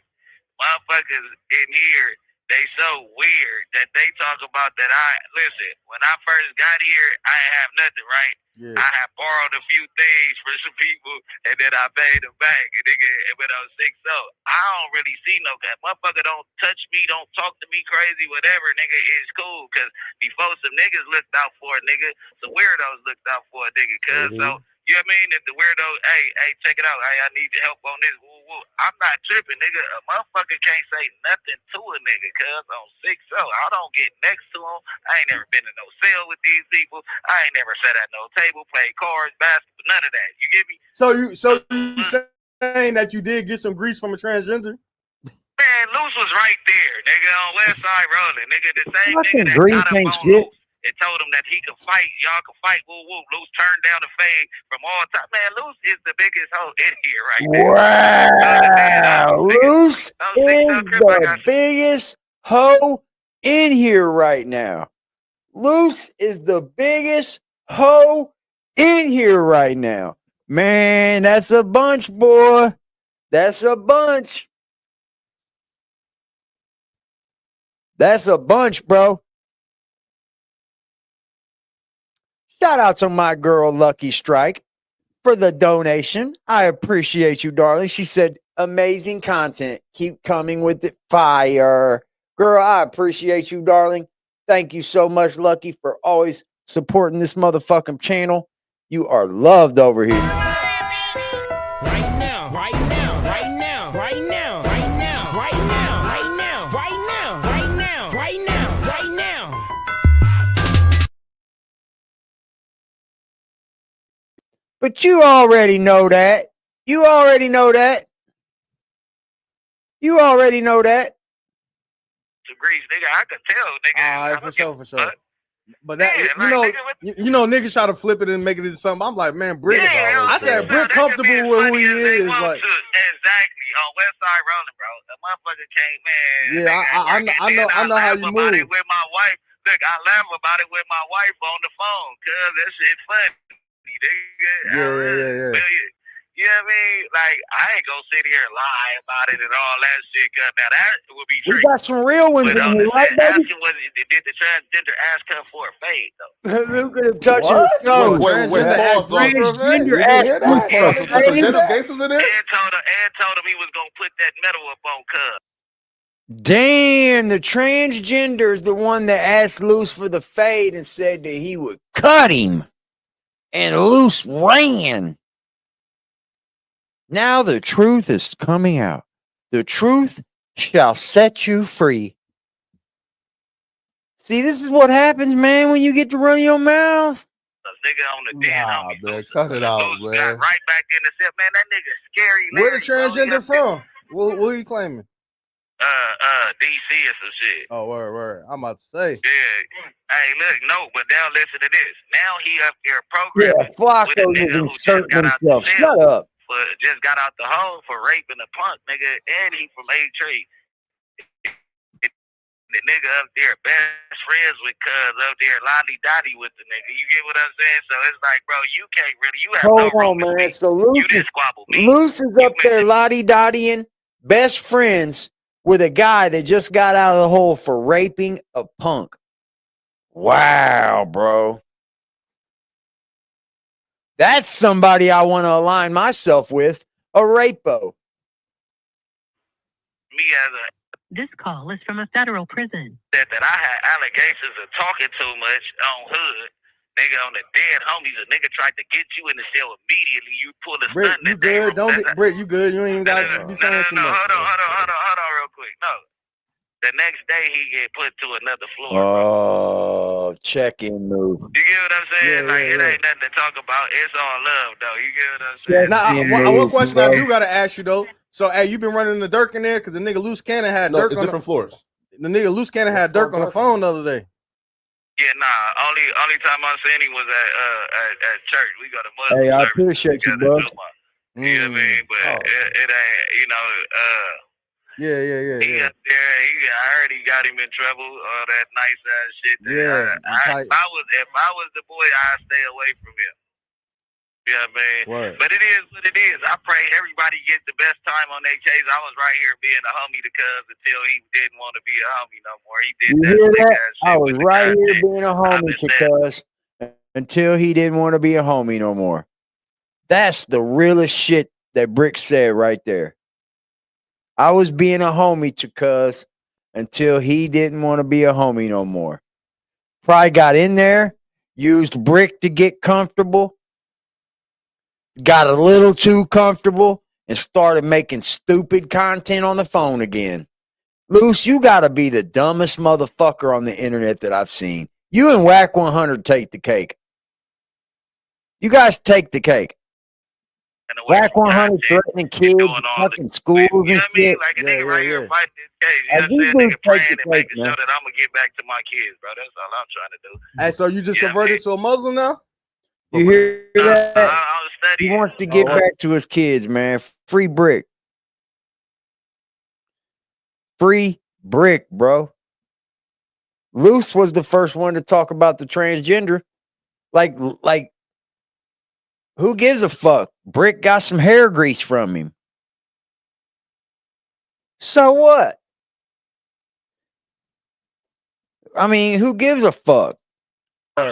Motherfuckers in here, they so weird that they talk about that. Listen, when I first got here, I didn't have nothing, right? Yeah. I had borrowed a few things for some people, and then I paid them back. And nigga, when I was 6, so I don't really see no that motherfucker don't touch me, don't talk to me crazy, whatever, nigga. It's cool, cause before some niggas looked out for a nigga, some weirdos looked out for a nigga, cuz so. You know what I mean? If the weirdo, hey, check it out. Hey, I need your help on this. Woo, woo. I'm not tripping, nigga. A motherfucker can't say nothing to a nigga, cuz on 6 so I don't get next to him. I ain't never been in no cell with these people. I ain't never sat at no table, played cards, basketball, none of that. You get me? So you saying that you did get some grease from a transgender? Man, Loose was right there, nigga, on West Side Rolling, nigga. The same Fucking nigga that grease got up ain't on shit. Loose and told him that he could fight, y'all can fight, woo woo. Loose turned down the fade from all time. Man, Loose is the biggest hoe in here right there. Wow. Loose is the biggest hoe in here right now. Loose is the biggest hoe in here right now. Man, that's a bunch, boy. That's a bunch. That's a bunch, bro. Shout out to my girl, Lucky Strike, for the donation. I appreciate you, darling. She said, amazing content. Keep coming with it. Fire. Girl, I appreciate you, darling. Thank you so much, Lucky, for always supporting this motherfucking channel. You are loved over here. Right now, right now, right now, right now, right now, right now, right now, right now, right now, right now, right now. But you already know that. You already know that. You already know that. Some grease, nigga. I could tell, nigga. All right, for sure. But that you know, niggas try to flip it and make it into something. I'm like, man, Bricc. I said Bricc comfortable with who he is. Like, exactly on West Side Rolling, bro. The motherfucker came, man. Yeah, I know how you move. It with my wife. Look, I laugh about it with my wife on the phone, cause that shit funny, nigga. Yeah. You know what I mean? Like, I ain't gonna sit here and lie about it and all that shit. Now that would be true. We got some real ones in here, right, baby? Did the transgender ask her for a fade though? Look at him touching his nose. Wait, pause. Transgender asked for a fade. Gangsters in there? And told him he was gonna put that metal up on Cub. Damn, the transgender is the one that asked Loose for the fade and said that he would cut him. And Loose ran. Now the truth is coming out. The truth shall set you free. See, this is what happens, man, when you get to run your mouth. Nigga on the dead homie. Man, cut it out, man. Got right back in the set, man. That nigga scary. Where the transgender from? Where you claiming? DC or some shit. Oh, word. I'm about to say. Yeah. Hey, look, no, but now listen to this. Now he up here programming. Yeah, Flacco is inserting himself. Shut up. Just got out the hole for raping a punk, nigga, and he from A-Tree. The nigga up there best friends with Cuz up there, Lonnie Dottie with the nigga. You get what I'm saying? So it's like, bro, you can't really, you have Hold on, man. So Loose is up there lottie-dottieing, best friends with a guy that just got out of the hole for raping a punk. Wow, bro. That's somebody I want to align myself with. A rapo. Me as a This call is from a federal prison. that I had allegations of talking too much on hood. Nigga on the dead homies, a nigga tried to get you in the cell immediately. You pull a Brick, stunt you that they good? Don't be Brick, you good? You ain't even gotta be saying too much. hold on real quick. No. The next day he get put to another floor. Oh, check-in move. You get what I'm saying? It ain't nothing to talk about. It's all love though. You get what I'm saying? Now, one question I do gotta ask you though. So, hey, you been running the Dirk in there because the nigga Loose Cannon had Dirk it's on different floors. The nigga Loose Cannon had Dirk on the phone the other day. Yeah, nah. Only time I seen him was at church. We got a Muslim Hey, I service appreciate you, together, bro. Juma. You know what I mean? But it ain't, you know, Yeah. he up there, I heard he got him in trouble, all that nice ass shit. Yeah, If I was the boy, I'd stay away from him. You know what I mean? Word. But it is what it is. I pray everybody gets the best time on their case. I was right here being a homie to Cuz until he didn't want to be a homie no more. He did You that hear sick that? ass shit I was with the right here content. being a homie to Cuz until he didn't want to be a homie no more. That's the realest shit that Bricc said right there. I was being a homie to Cuz until he didn't want to be a homie no more. Probably got in there, used Bricc to get comfortable, got a little too comfortable, and started making stupid content on the phone again. Luce, you gotta be the dumbest motherfucker on the internet that I've seen. You and Wack 100 take the cake. You guys take the cake. Wack 100 threatening kids, fucking schools and shit. Like a nigga right here fighting this case. I You know do what I'm saying? Nigga praying and take making the sure cake, that I'm gonna get back to my kids, bro. That's all I'm trying to do. Hey, so you just converted to a Muslim now? You hear that? He wants to get back to his kids, man. Free Bricc. Free Bricc, bro. Luce was the first one to talk about the transgender. Like, who gives a fuck? Bricc got some hair grease from him. So what? I mean, who gives a fuck? You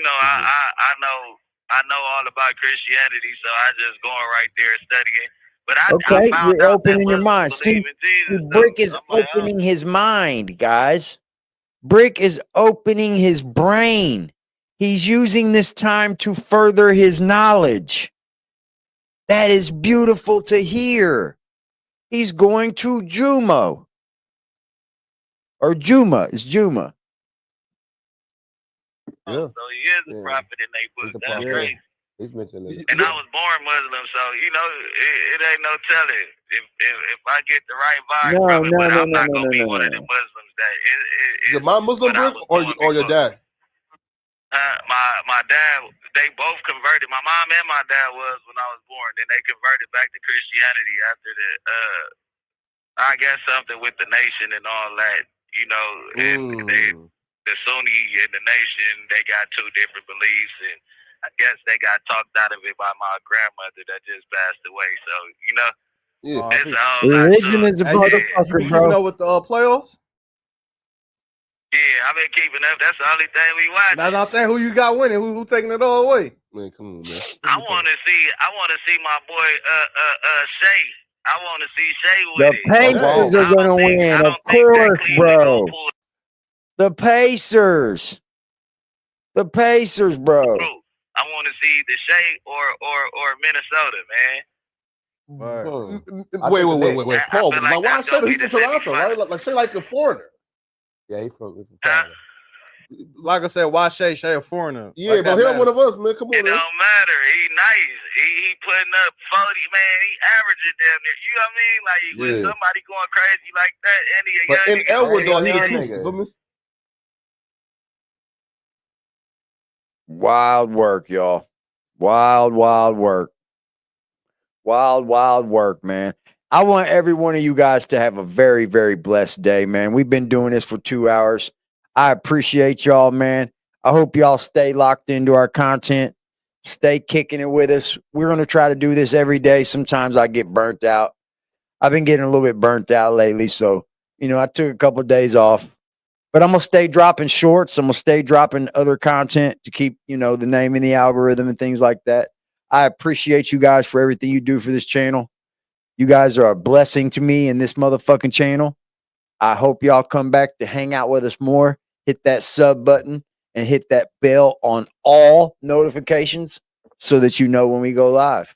know, I know all about Christianity, so I just going right there studying. But I found you're out that opening your mind. Muslims See, believe in Jesus. Bricc is opening his mind, guys. Bricc is opening his brain. He's using this time to further his knowledge. That is beautiful to hear. He's going to Juma. Or Juma. It's Juma. So he is a prophet in their book. That's crazy. He's mentioned it. And I was born Muslim, so you know it ain't no telling if I get the right vibe from it. But I'm not gonna be one of the Muslims that Your mom Muslim, Brick, or your dad? My dad, they both converted. My mom and my dad was when I was born. Then they converted back to Christianity after the I guess something with the nation and all that. You know, and the Sunni and the nation, they got two different beliefs, and I guess they got talked out of it by my grandmother that just passed away. So, you know, it's all religion is a motherfucker, You bro. know with the playoffs? Yeah, I've been keeping up. That's the only thing we watch. That's what I'm saying. Who you got winning? Who taking it all away? Man, come on, man. I want to see my boy Shay. I want to see Shay with The Pacers are going to win, of course, bro. The Pacers. The Pacers, bro. I want to see the Shay or Minnesota, man. Wait. Paul, like, why Shay? He's from Toronto, right? Like Shay, like a foreigner. Yeah, he's from Florida. Like I said, why Shay a foreigner? Yeah, like but he one of us, man. Come on, It man. don't matter. He nice. He putting up 40, man. He averaging damn near. You know what I mean? Like with somebody going crazy like that, and he a But young in nigga. Elwood, though, he the truth. You feel me? Wild work, y'all. Wild work. Wild work, man. I want every one of you guys to have a very, very blessed day, man. We've been doing this for 2 hours. I appreciate y'all, man. I hope y'all stay locked into our content. Stay kicking it with us. We're going to try to do this every day. Sometimes I get burnt out. I've been getting a little bit burnt out lately. So, I took a couple of days off. But I'm going to stay dropping shorts. I'm going to stay dropping other content to keep, the name in the algorithm and things like that. I appreciate you guys for everything you do for this channel. You guys are a blessing to me in this motherfucking channel. I hope y'all come back to hang out with us more. Hit that sub button and hit that bell on all notifications so that you know when we go live.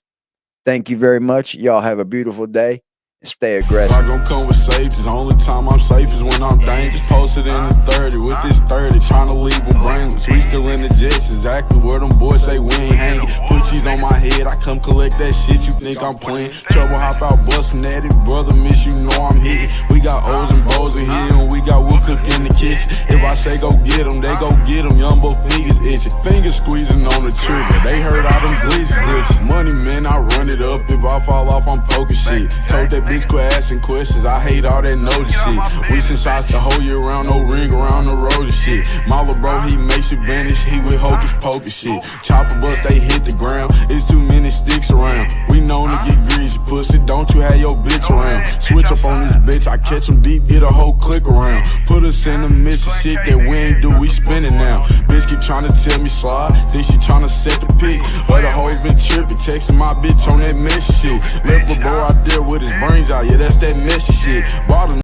Thank you very much. Y'all have a beautiful day. Stay aggressive. I gon' come with safety. The only time I'm safe is when I'm dangerous. Posted in the 30 with this 30, trying to leave them brainless. We still in the jets, exactly where them boys say we ain't hanging. Put cheese on my head, I come collect that shit. You think I'm playing? Trouble hop out busting at it, brother. Miss you know I'm hitting. We got O's and Bo's in here, and we got wood cook in the kitchen. If I say go get them, they go get them. Young boy fingers itching, fingers squeezing on the trigger. They heard all them glitches. Money man, I run it up. If I fall off, I'm poking shit. Told that bitch quit asking questions. I hate all that notice shit. We send shots the whole year round, no ring around the road and shit. My little bro, he makes you vanish. He with hocus pocus shit. Chopper bus, they hit the ground. It's too many sticks around. We known to get greasy, pussy. Don't you have your bitch around? Switch up on this bitch. I catch him deep, get a whole click around. Put us in the mission, shit that we ain't do. We spinning now. Bitch keep trying to tell me slide. Think she trying to set the pick. But the hoes been tripping, texting my bitch on that messy shit. Left a bro out there with his brains out. Yeah, that's that messy shit. Bought